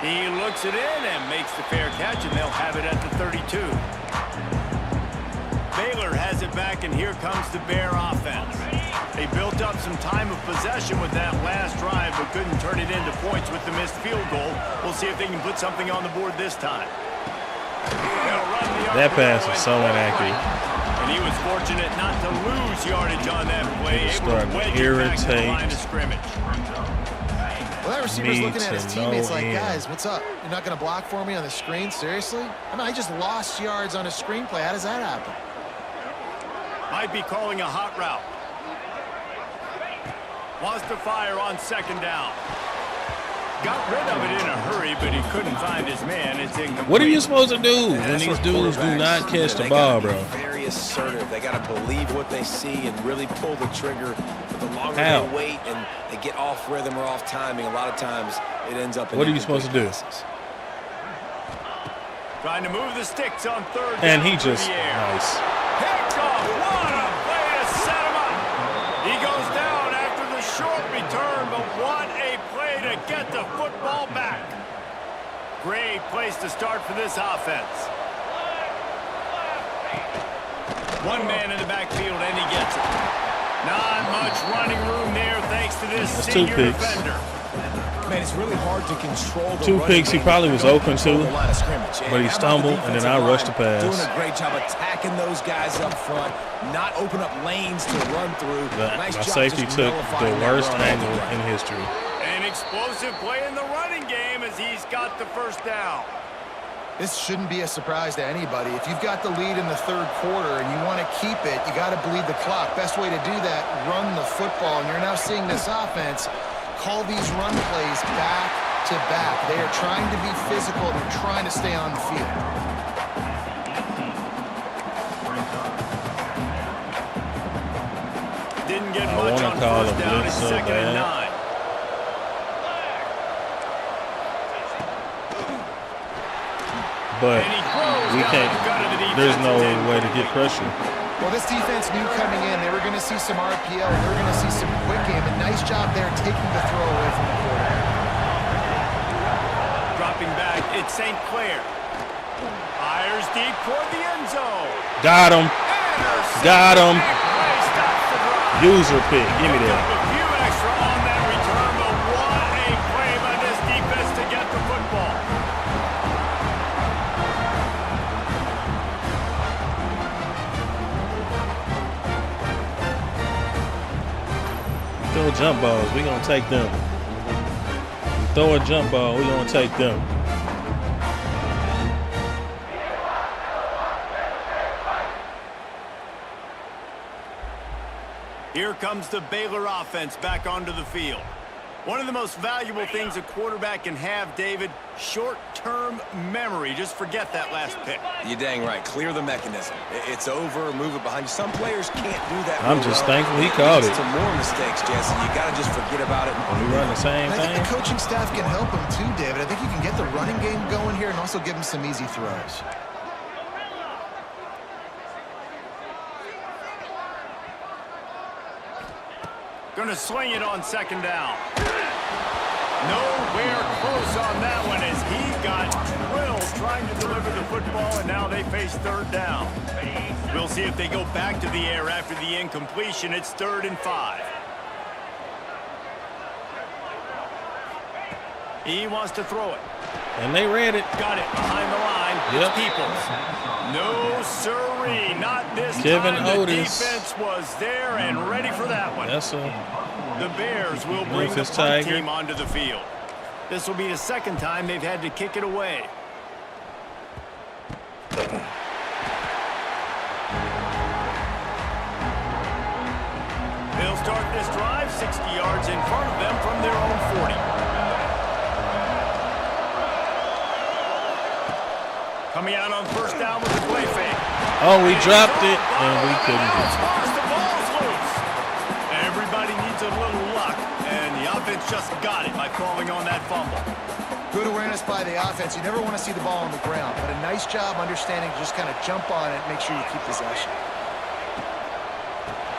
He looks it in and makes the fair catch, and they'll have it at the 32. Baylor has it back, and here comes the Bear offense. They built up some time of possession with that last drive, but couldn't turn it into points with the missed field goal. We'll see if they can put something on the board this time. That pass is so inaccurate. And he was fortunate not to lose yardage on that play. Start to irritate Well, that receiver's looking at his teammates like, guys, what's up? You're not going to block for me on the screen? Seriously? I mean, I just lost yards on a screenplay. How does that happen? Might be calling a hot route. Wants to fire on second down. Got rid of it in a hurry, but he couldn't find his man. It's incomplete. What are you supposed to do when these dudes do not catch the ball, bro? Very assertive. They got to believe what they see and really pull the trigger. But the longer they wait and they get off rhythm or off timing, a lot of times it ends up in what are you supposed to do? Trying to move the sticks on third. And he just nice. Picked off. What a play to set him up. He goes down after the short return, but what a play to get the football back. Great place to start for this offense. One man in the backfield, and he gets it. Not much running room there thanks to this senior defender. Man, it's really hard to control the 2 picks he probably was open to, but he stumbled, and then I rushed the pass. Doing a great job attacking those guys up front, not open up lanes to run through. My safety took the worst angle in history. An explosive play in the running game as he's got the first down. This shouldn't be a surprise to anybody. If you've got the lead in the third quarter and you want to keep it, you got to bleed the clock. Best way to do that, run the football. And you're now seeing this offense call these run plays back to back. They are trying to be physical. They're trying to stay on the field. Didn't get much on first down. It's second and 9. But we can't. There's no way to get pressure. Well, this defense knew coming in they were going to see some RPO. They were going to see some quick game. And nice job there taking the throw away from the quarterback. Dropping back, it's St. Clair. Fires deep toward the end zone. Got him. Got him. User pick. Give me that. A few extra on that return, but what a play by this defense to get the football. Throw jump balls. We're going to take them. Throw a jump ball. We're going to take them. Here comes the Baylor offense back onto the field. One of the most valuable things a quarterback can have, David, short-term memory. Just forget that last pick. You're dang right. Clear the mechanism. It's over. Move it behind you. Some players can't do that. I'm just thankful he called it. Some more mistakes, Jesse. You got to just forget about it. We run the same thing. I think the coaching staff can help him too, David. I think you can get the running game going here and also give him some easy throws. Going to swing it on second down. Nowhere close on that one as he got drilled trying to deliver the football, and now they face third down. We'll see if they go back to the air after the incompletion. It's 3rd and 5. He wants to throw it. And they read it. Got it behind the line. Yep. It's Peoples. No sirree, not this Kevin time. Otis. The defense was there and ready for that one. That's a The Bears will bring the Memphis punt Tiger. team onto the field. This will be the second time they've had to kick it away. They'll start this drive 60 yards in front of them from their own 40. Coming out on first down with the play fake. Oh, we dropped it, and we couldn't get it. The ball's loose. Everybody needs a little luck, and the offense just got it by falling on that fumble. Good awareness by the offense. You never want to see the ball on the ground, but a nice job understanding to just kind of jump on it and make sure you keep possession.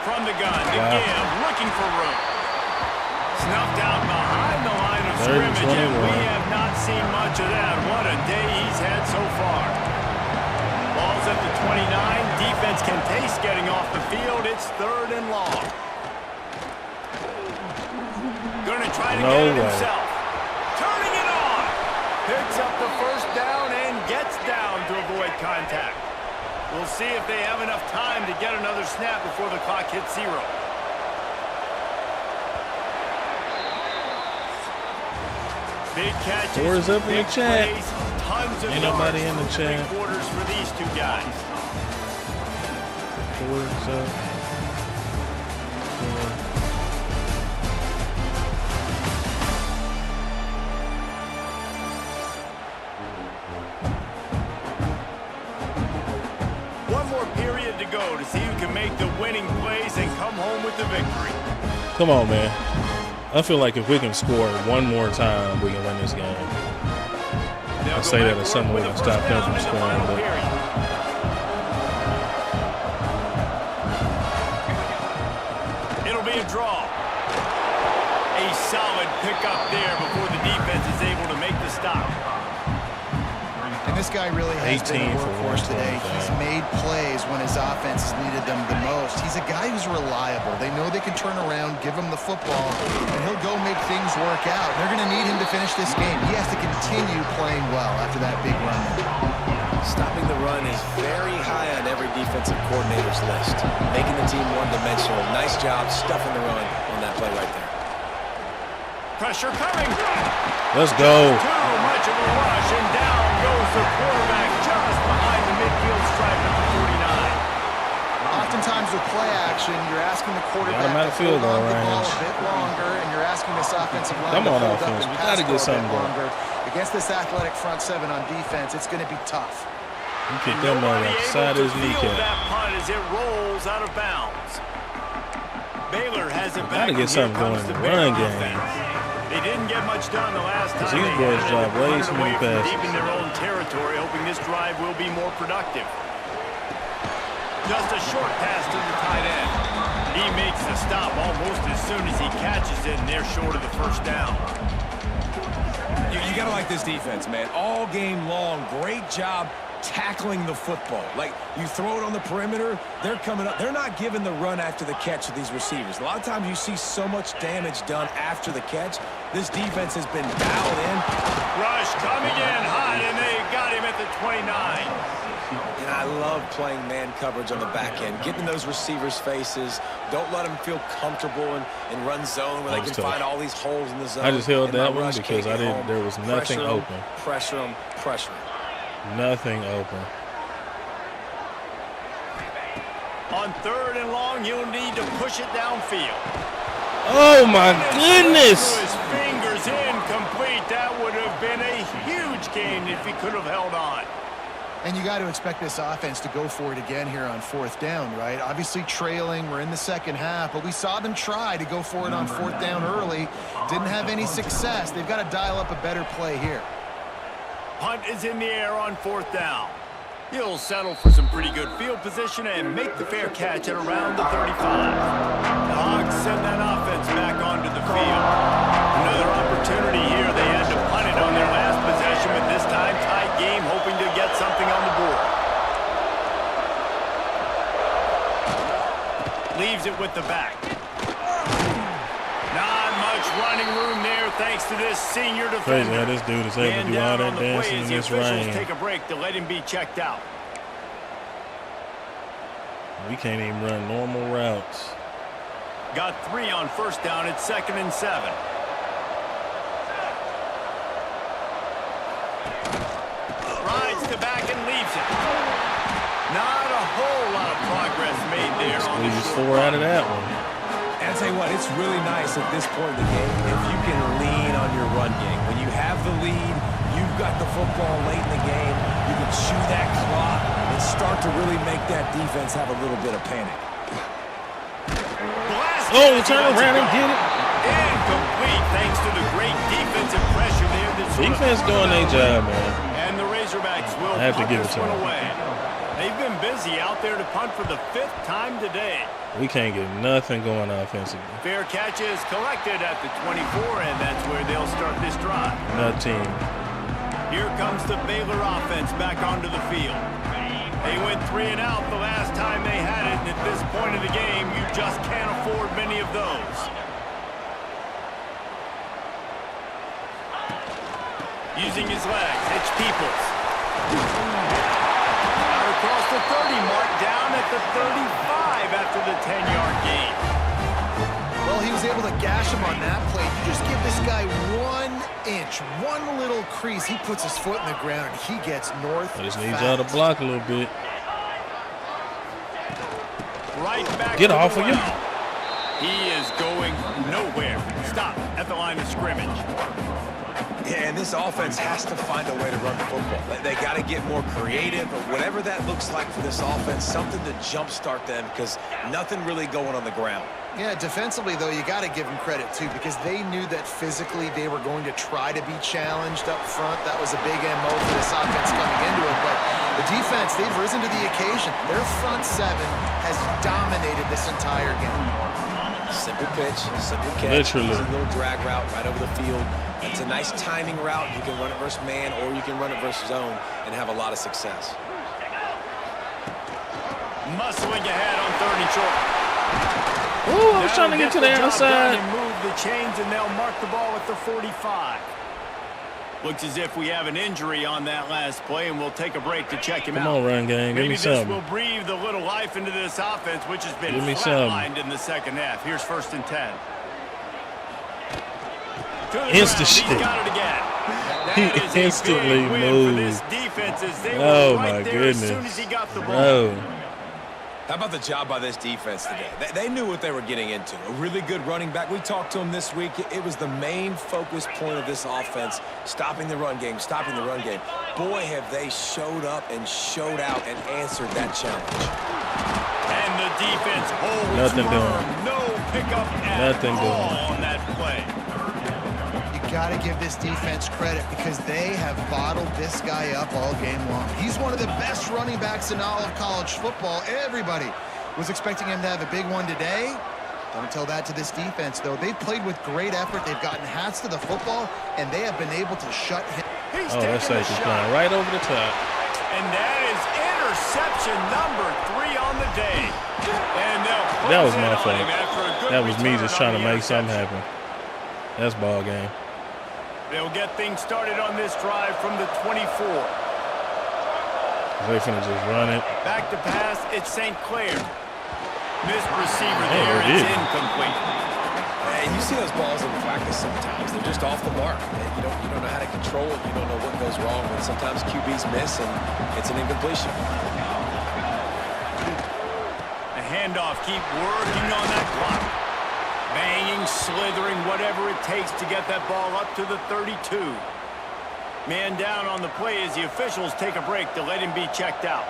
From the gun, to give, looking for room. Snuffed out behind the line of scrimmage, and we have not seen much of that. What a day he's had so far. Ball's at the 29. Defense can taste getting off the field. It's 3rd and long. Gonna try to get it himself. Turning it on. Picks up the first down and gets down to avoid contact. We'll see if they have enough time to get another snap before the clock hits 0. Big catches, Fours up in the chat. plays, tons of Ain't nobody in the yards, chat. 3 quarters for these two guys. Fours up. One more period to go to see who can make the winning plays and come home with the victory. Come on, man. I feel like if we can score one more time, we can win this game. I say that as someone who stop them from scoring, but it'll be a draw. A solid pickup there before the defense is able to make the stop. And this guy really has been a 18 for workhorse today. 125. He's made plays when his offense has needed them the most. He's a guy who's reliable. They know they can turn around, give him the football, and he'll go make things work out. They're going to need him to finish this game. He has to continue playing well after that big run. Stopping the run is very high on every defensive coordinator's list. Making the team one-dimensional. Nice job stuffing the run on that play right there. Pressure coming. let's go. Too much of a rush, and down goes the quarterback just behind the midfield stripe at the 49. Oftentimes with play action, you're asking the quarterback Got him out of to field hold on goal to the ball range. a bit longer, and you're asking this offensive line Come to on, hold offense. up and We pass gotta get for a bit something going. longer. Against this athletic front seven on defense, it's going to be tough. He kicked that man Nobody outside able his to field kneecap. that punt as it rolls out of bounds. Baylor has it Gotta back. get and here something going comes in the Baylor run game. offense. They didn't get much done the last time. These they boys had it. drop They way punted too away many from passes. deep in their own territory, hoping this drive will be more productive. Just a short pass to the tight end. He makes the stop almost as soon as he catches it, and they're short of the first down. You got to like this defense, man. All game long, great job tackling the football. Like, you throw it on the perimeter, they're coming up. They're not giving the run after the catch to these receivers. A lot of times you see so much damage done after the catch. This defense has been dialed in. Rush coming in hot, and they got him at the 29. And I love playing man coverage on the back end, getting those receivers' faces. Don't let them feel comfortable and run zone where they can find all these holes in the zone. I just held that one because there was nothing open. Pressure them, pressure them. Nothing open. On 3rd and long, you'll need to push it downfield. Oh my goodness! His fingers incomplete. That would have been a huge gain if he could have held on. And you got to expect this offense to go for it again here on 4th down, right? Obviously trailing, we're in the second half, but we saw them try to go for it on 4th down early. Didn't have any success. They've got to dial up a better play here. Punt is in the air on 4th down. He'll settle for some pretty good field position and make the fair catch at around the 35. The Hogs send that offense back onto the field. Another opportunity here. They had to punt it on their last possession, but this time tight game, hoping to get something on the board. Leaves it with the back. Not much running room there thanks to this senior defender. Crazy how this dude is able to do all that dancing in this rain. Take a break to let him be checked out. We can't even run normal routes. Got 3 on 1st down. It's 2nd and 7. Rides to back and leaves it. Not a whole lot of progress made there. Squeeze 4 out of that one. And I'll tell you what, it's really nice at this point in the game if you can lean on your run game. When you have the lead, you've got the football late in the game, you can chew that clock and start to really make that defense have a little bit of panic. Oh, turn around and get it. Incomplete thanks to the great defensive pressure there. Defense doing their job, man. And the Razorbacks will I have to punt give it this to one them. away. They've been busy out there to punt for the 5th time today. We can't get nothing going offensively. Fair catch is collected at the 24, and that's where they'll start this drive. Nothing. Here comes the Baylor offense back onto the field. They went 3 and out the last time they had it, and at this point of the game, you just can't afford many of those. Using his legs, it's Peoples. Out across the 30 mark, down at the 35 after the 10-yard gain. Well, he was able to gash him on that play. You just give this guy 1 inch, one little crease. He puts his foot in the ground, and he gets north. I just need y'all to block a little bit. Right back. Get off of you. He is going nowhere. Stop at the line of scrimmage. Yeah, and this offense has to find a way to run the football. They got to get more creative, but whatever that looks like for this offense, something to jumpstart them because nothing really going on the ground. Yeah, defensively, though, you got to give them credit, too, because they knew that physically they were going to try to be challenged up front. That was a big MO for this offense coming into it. But the defense, they've risen to the occasion. Their front 7 has dominated this entire game. Simple pitch, simple catch. Literally. It's a little drag route right over the field. It's a nice timing route. You can run it versus man or you can run it versus zone and have a lot of success. Muscling ahead on 3rd and short. Ooh, I was trying to get to the outside. Move the chains, and they'll mark the ball at the 45. Looks as if we have an injury on that last play, and we'll take a break to check him out. Come on, run game. Give me something. Maybe this will breathe a little life into this offense, which has been flatlined in the second half. Here's 1st and 10. Instant shit. He's got it again. He instantly moved. Oh, my goodness. As soon as he got the ball. No. How about the job by this defense today? They knew what they were getting into. A really good running back. We talked to him this week. It was the main focus point of this offense, stopping the run game, stopping the run game. Boy, have they showed up and showed out and answered that challenge. And the defense holds Nothing firm. doing. No pickup at Nothing all doing. on that play. Got to give this defense credit because they have bottled this guy up all game long. He's one of the best running backs in all of college football. Everybody was expecting him to have a big one today. Don't tell that to this defense, though. They've played with great effort. They've gotten hats to the football, and they have been able to shut him. Oh, that safety's flying right over the top. And that is interception number 3 on the day. And that was my fault. That was me just trying to make something happen. That's ball game. They'll get things started on this drive from the 24. They finna just run it. Back to pass, it's St. Clair. Missed receiver there, it's incomplete. And you see those balls in practice sometimes. They're just off the mark. You don't know how to control it. You don't know what goes wrong. But sometimes QBs miss, and it's an incompletion. A handoff, keep working on that clock. Banging, slithering, whatever it takes to get that ball up to the 32. Man down on the play as the officials take a break to let him be checked out.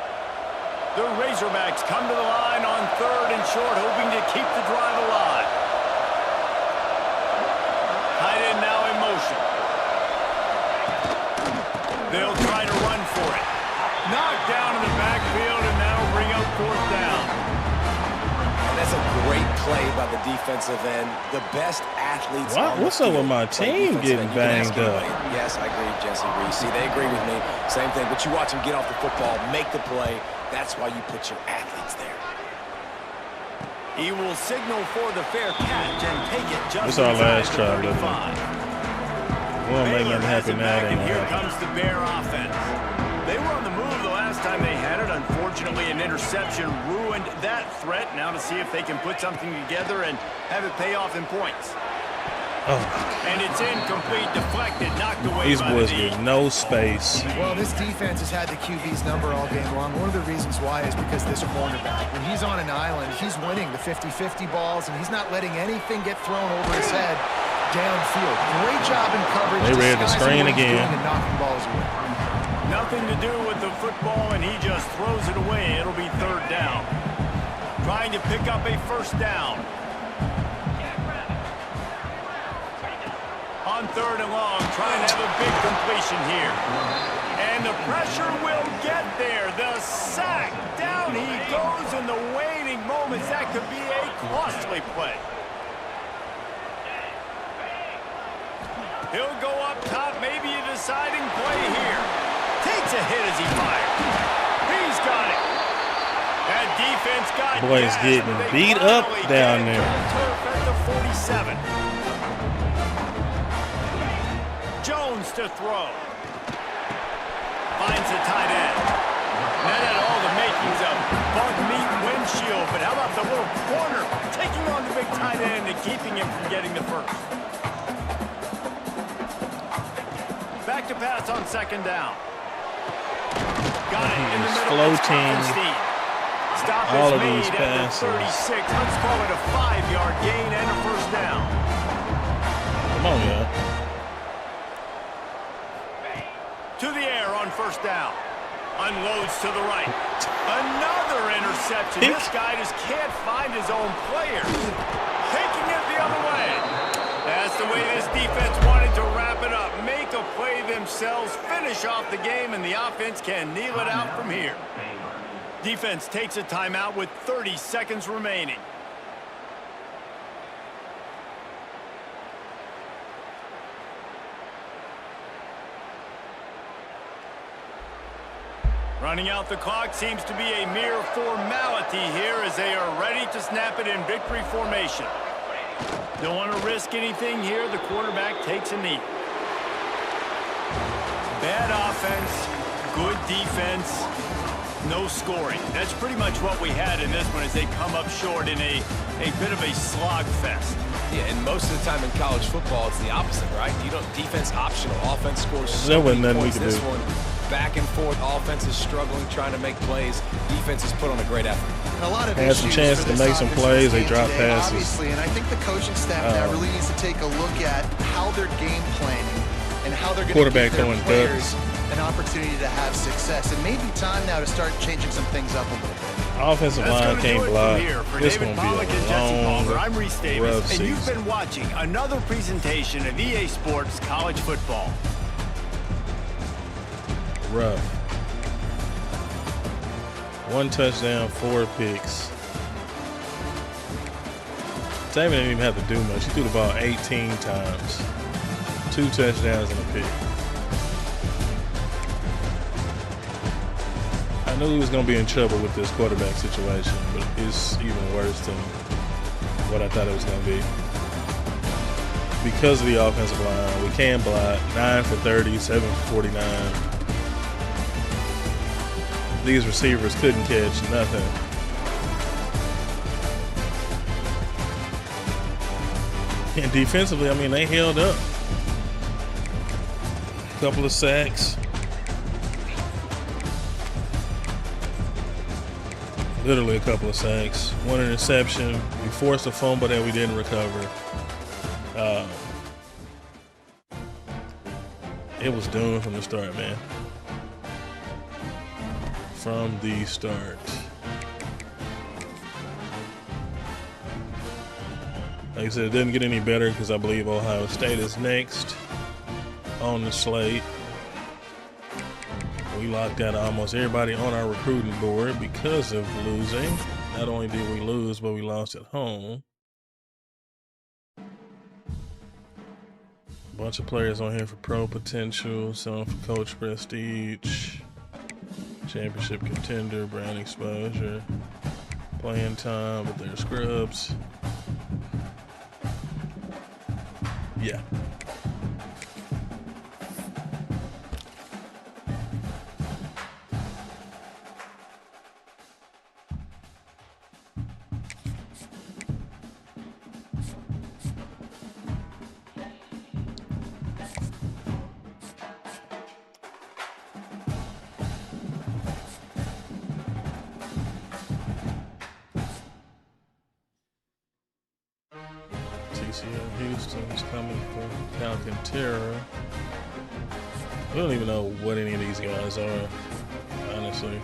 The Razorbacks come to the line on 3rd and short, hoping to keep the drive alive. Tight end now in motion. They'll try to run for it. Knocked down in the backfield, and that'll bring up 4th down. And that's a great play by the defensive end. The best athletes on the What's up with my team getting banged up? Yes, I agree, Jesse Reese. See, they agree with me. Same thing. But you watch them get off the football, make the play. That's why you put your athletes there. He will signal for the fair catch and take it just This our last try, 35. We won't make nothing happen now. And here comes the Bear offense. They were on the move the last time they had it. Unfortunately, an interception ruined that threat. Now to see if they can put something together and have it pay off in points. Oh. And it's incomplete, deflected, knocked away. These boys get no space. Well, this defense has had the QB's number all game long. One of the reasons why is because this cornerback, when he's on an island, he's winning the 50-50 balls, and he's not letting anything get thrown over his head downfield. Great job in coverage. They ready to screen again. And knocking balls away. Nothing to do with the football, and he just throws it away. It'll be 3rd down. Trying to pick up a 1st down. On 3rd and long, trying to have a big completion here. And the pressure will get there. The sack. Down he goes in the waning moments. That could be a costly play. He'll go up top. Maybe a deciding play here. Takes a hit as he fires. He's got it. That defense got Boys getting beat up down there. Turf at the 47. Jones to throw. Finds the tight end. That had all the makings of bug meat windshield, but how about the little corner taking on the big tight end and keeping him from getting the first? Back to pass on 2nd down. Got it in the middle. Floating. Stop all of is these made at passes. the 36. Let's call it a 5-yard gain and a 1st down. Come on, yeah. To the air on 1st down. Unloads to the right. Another interception. This guy just can't find his own players. Taking it the other way. That's the way this defense wanted to wrap it up. Make a play themselves, finish off the game, and the offense can kneel it out from here. Defense takes a timeout with 30 seconds remaining. Running out the clock seems to be a mere formality here as they are ready to snap it in victory formation. Don't want to risk anything here. The quarterback takes a knee. Bad offense, good defense, no scoring. That's pretty much what we had in this one as they come up short in a bit of a slog fest. Yeah, and most of the time in college football, it's the opposite, right? You don't defense optional. Offense scores so There wasn't many nothing we points. could This do. one, back and forth. Offense is struggling, trying to make plays. Defense has put on a great effort. And a lot of Had some issues chances for to this make some offense plays. They game dropped today, passes. Obviously, and I think the coaching staff now really needs to take a look at how they're game planning and how they're going to Quarterback give their throwing players ducks. an opportunity to have success. It may be time now to start changing some things up a little bit. Offensive That's line gonna can't do it block. from here. For It's David going to Pollack be and a Jesse long, Palmer, I'm Reese Davis, rough and you've season. been watching another presentation of EA Sports College Football. Rough. 1 touchdown, 4 picks. Taven didn't even have to do much. He threw the ball 18 times. 2 touchdowns and a pick. knew he was going to be in trouble with this quarterback situation, but it's even worse than what I thought it was going to be. Because of the offensive line, we can block 9 for 30, 7 for 49. These receivers couldn't catch nothing. And defensively, I mean, they held up. A couple of sacks. Literally a couple of sacks. One interception. We forced a fumble that we didn't recover. It was doomed from the start, man. From the start. Like I said, it didn't get any better because I believe Ohio State is next on the slate. We locked out almost everybody on our recruiting board because of losing. Not only did we lose, but we lost at home. A bunch of players on here for pro potential, some for coach prestige, championship contender, brand exposure, playing time, but they're scrubs. Yeah. Houston's coming for Alcantara. We don't even know what any of these guys are, honestly.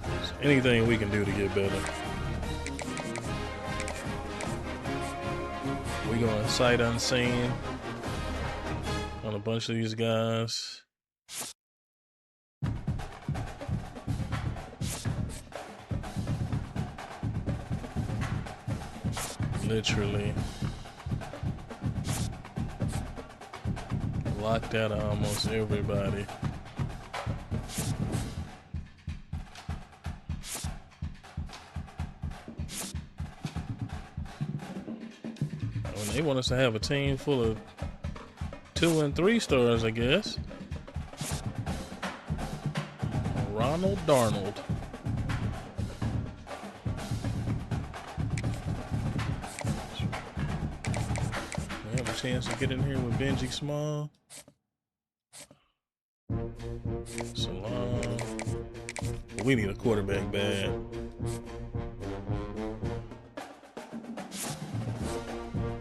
There's anything we can do to get better. We going sight unseen on a bunch of these guys. Literally locked out of almost everybody. When they want us to have a team full of 2 and 3 stars, I guess. Ronald Darnold. Chance to get in here with Benji Small. Salam. We need a quarterback bad.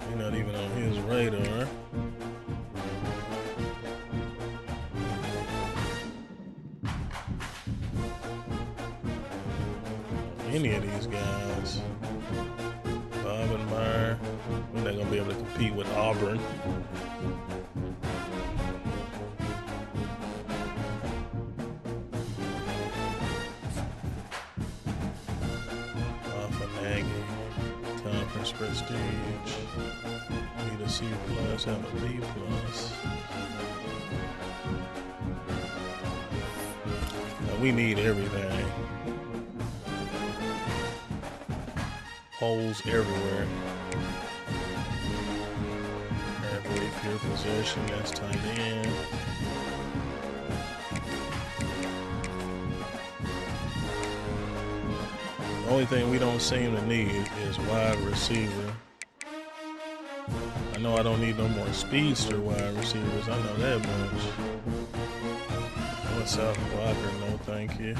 We're not even on his radar. Any of these guys. Bob and Meyer. We're not going to be able to compete with Auburn. Alpha Nagy, Conference Prestige. Need a C+, have a B+. Now we need everything. Holes everywhere. Pure possession, that's tight end. The only thing we don't seem to need is wide receiver. I know I don't need no more speedster wide receivers. I know that much. What's up, blocker? No, thank you.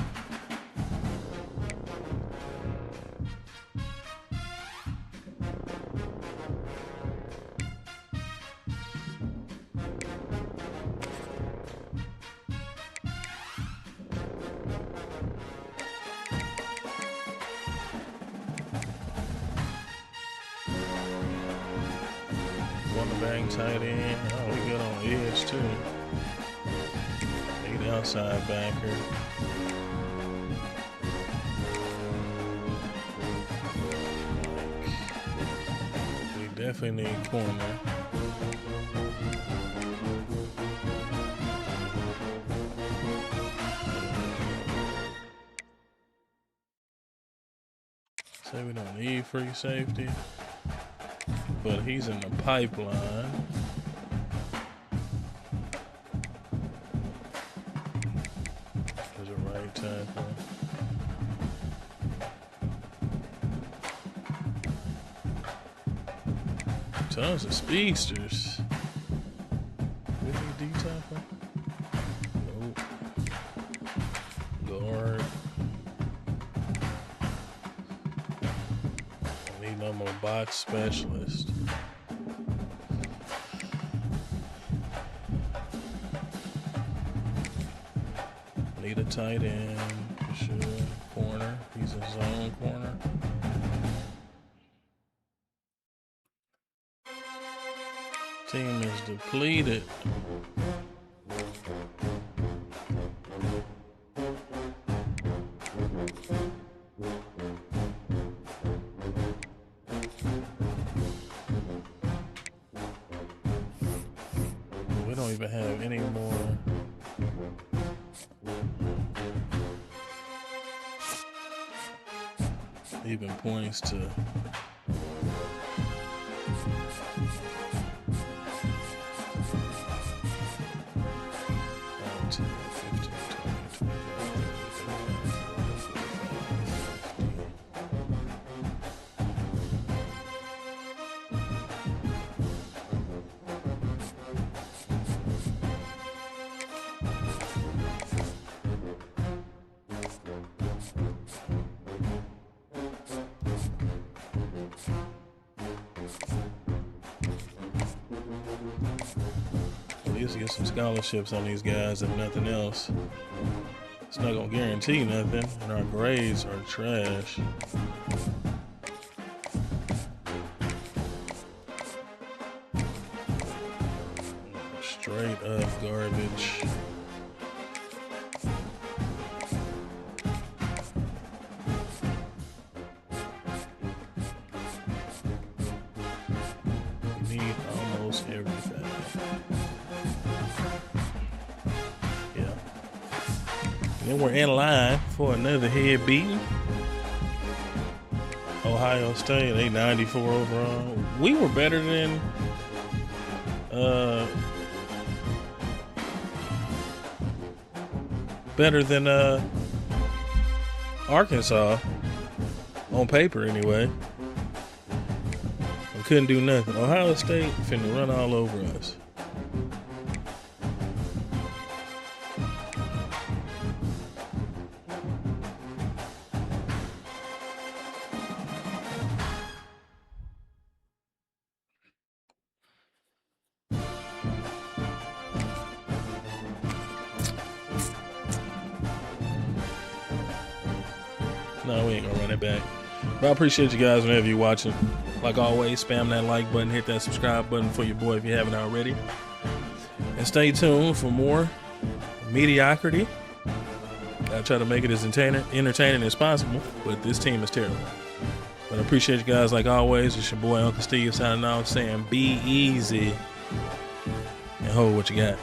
Bang tight end. Oh, we good on the edge too. Need outside backer. We definitely need corner. need free safety, but he's in the pipeline. There's a right tackle. Tons of speedsters. Is he D tackle? Nope. Guard. I need no more box specialist. Need a tight end. For sure. Corner. He's a zone corner. Team is depleted. We don't even have any more. Even points to. 15, 20, 25, 30, 50. Get some scholarships on these guys, if nothing else. It's not gonna guarantee nothing, and our grades are trash. Straight up garbage. We need almost everything. And we're in line for another head beating. Ohio State, they 94 overall. We were better than Arkansas on paper anyway. We couldn't do nothing. Ohio State finna run all over us. No, we ain't gonna run it back. But I appreciate you guys whenever you're watching. Like always, spam that like button, hit that subscribe button for your boy if you haven't already. And stay tuned for more mediocrity. I try to make it as entertaining as possible, but this team is terrible. But I appreciate you guys like always. It's your boy Uncle Steve signing off saying be easy and hold what you got.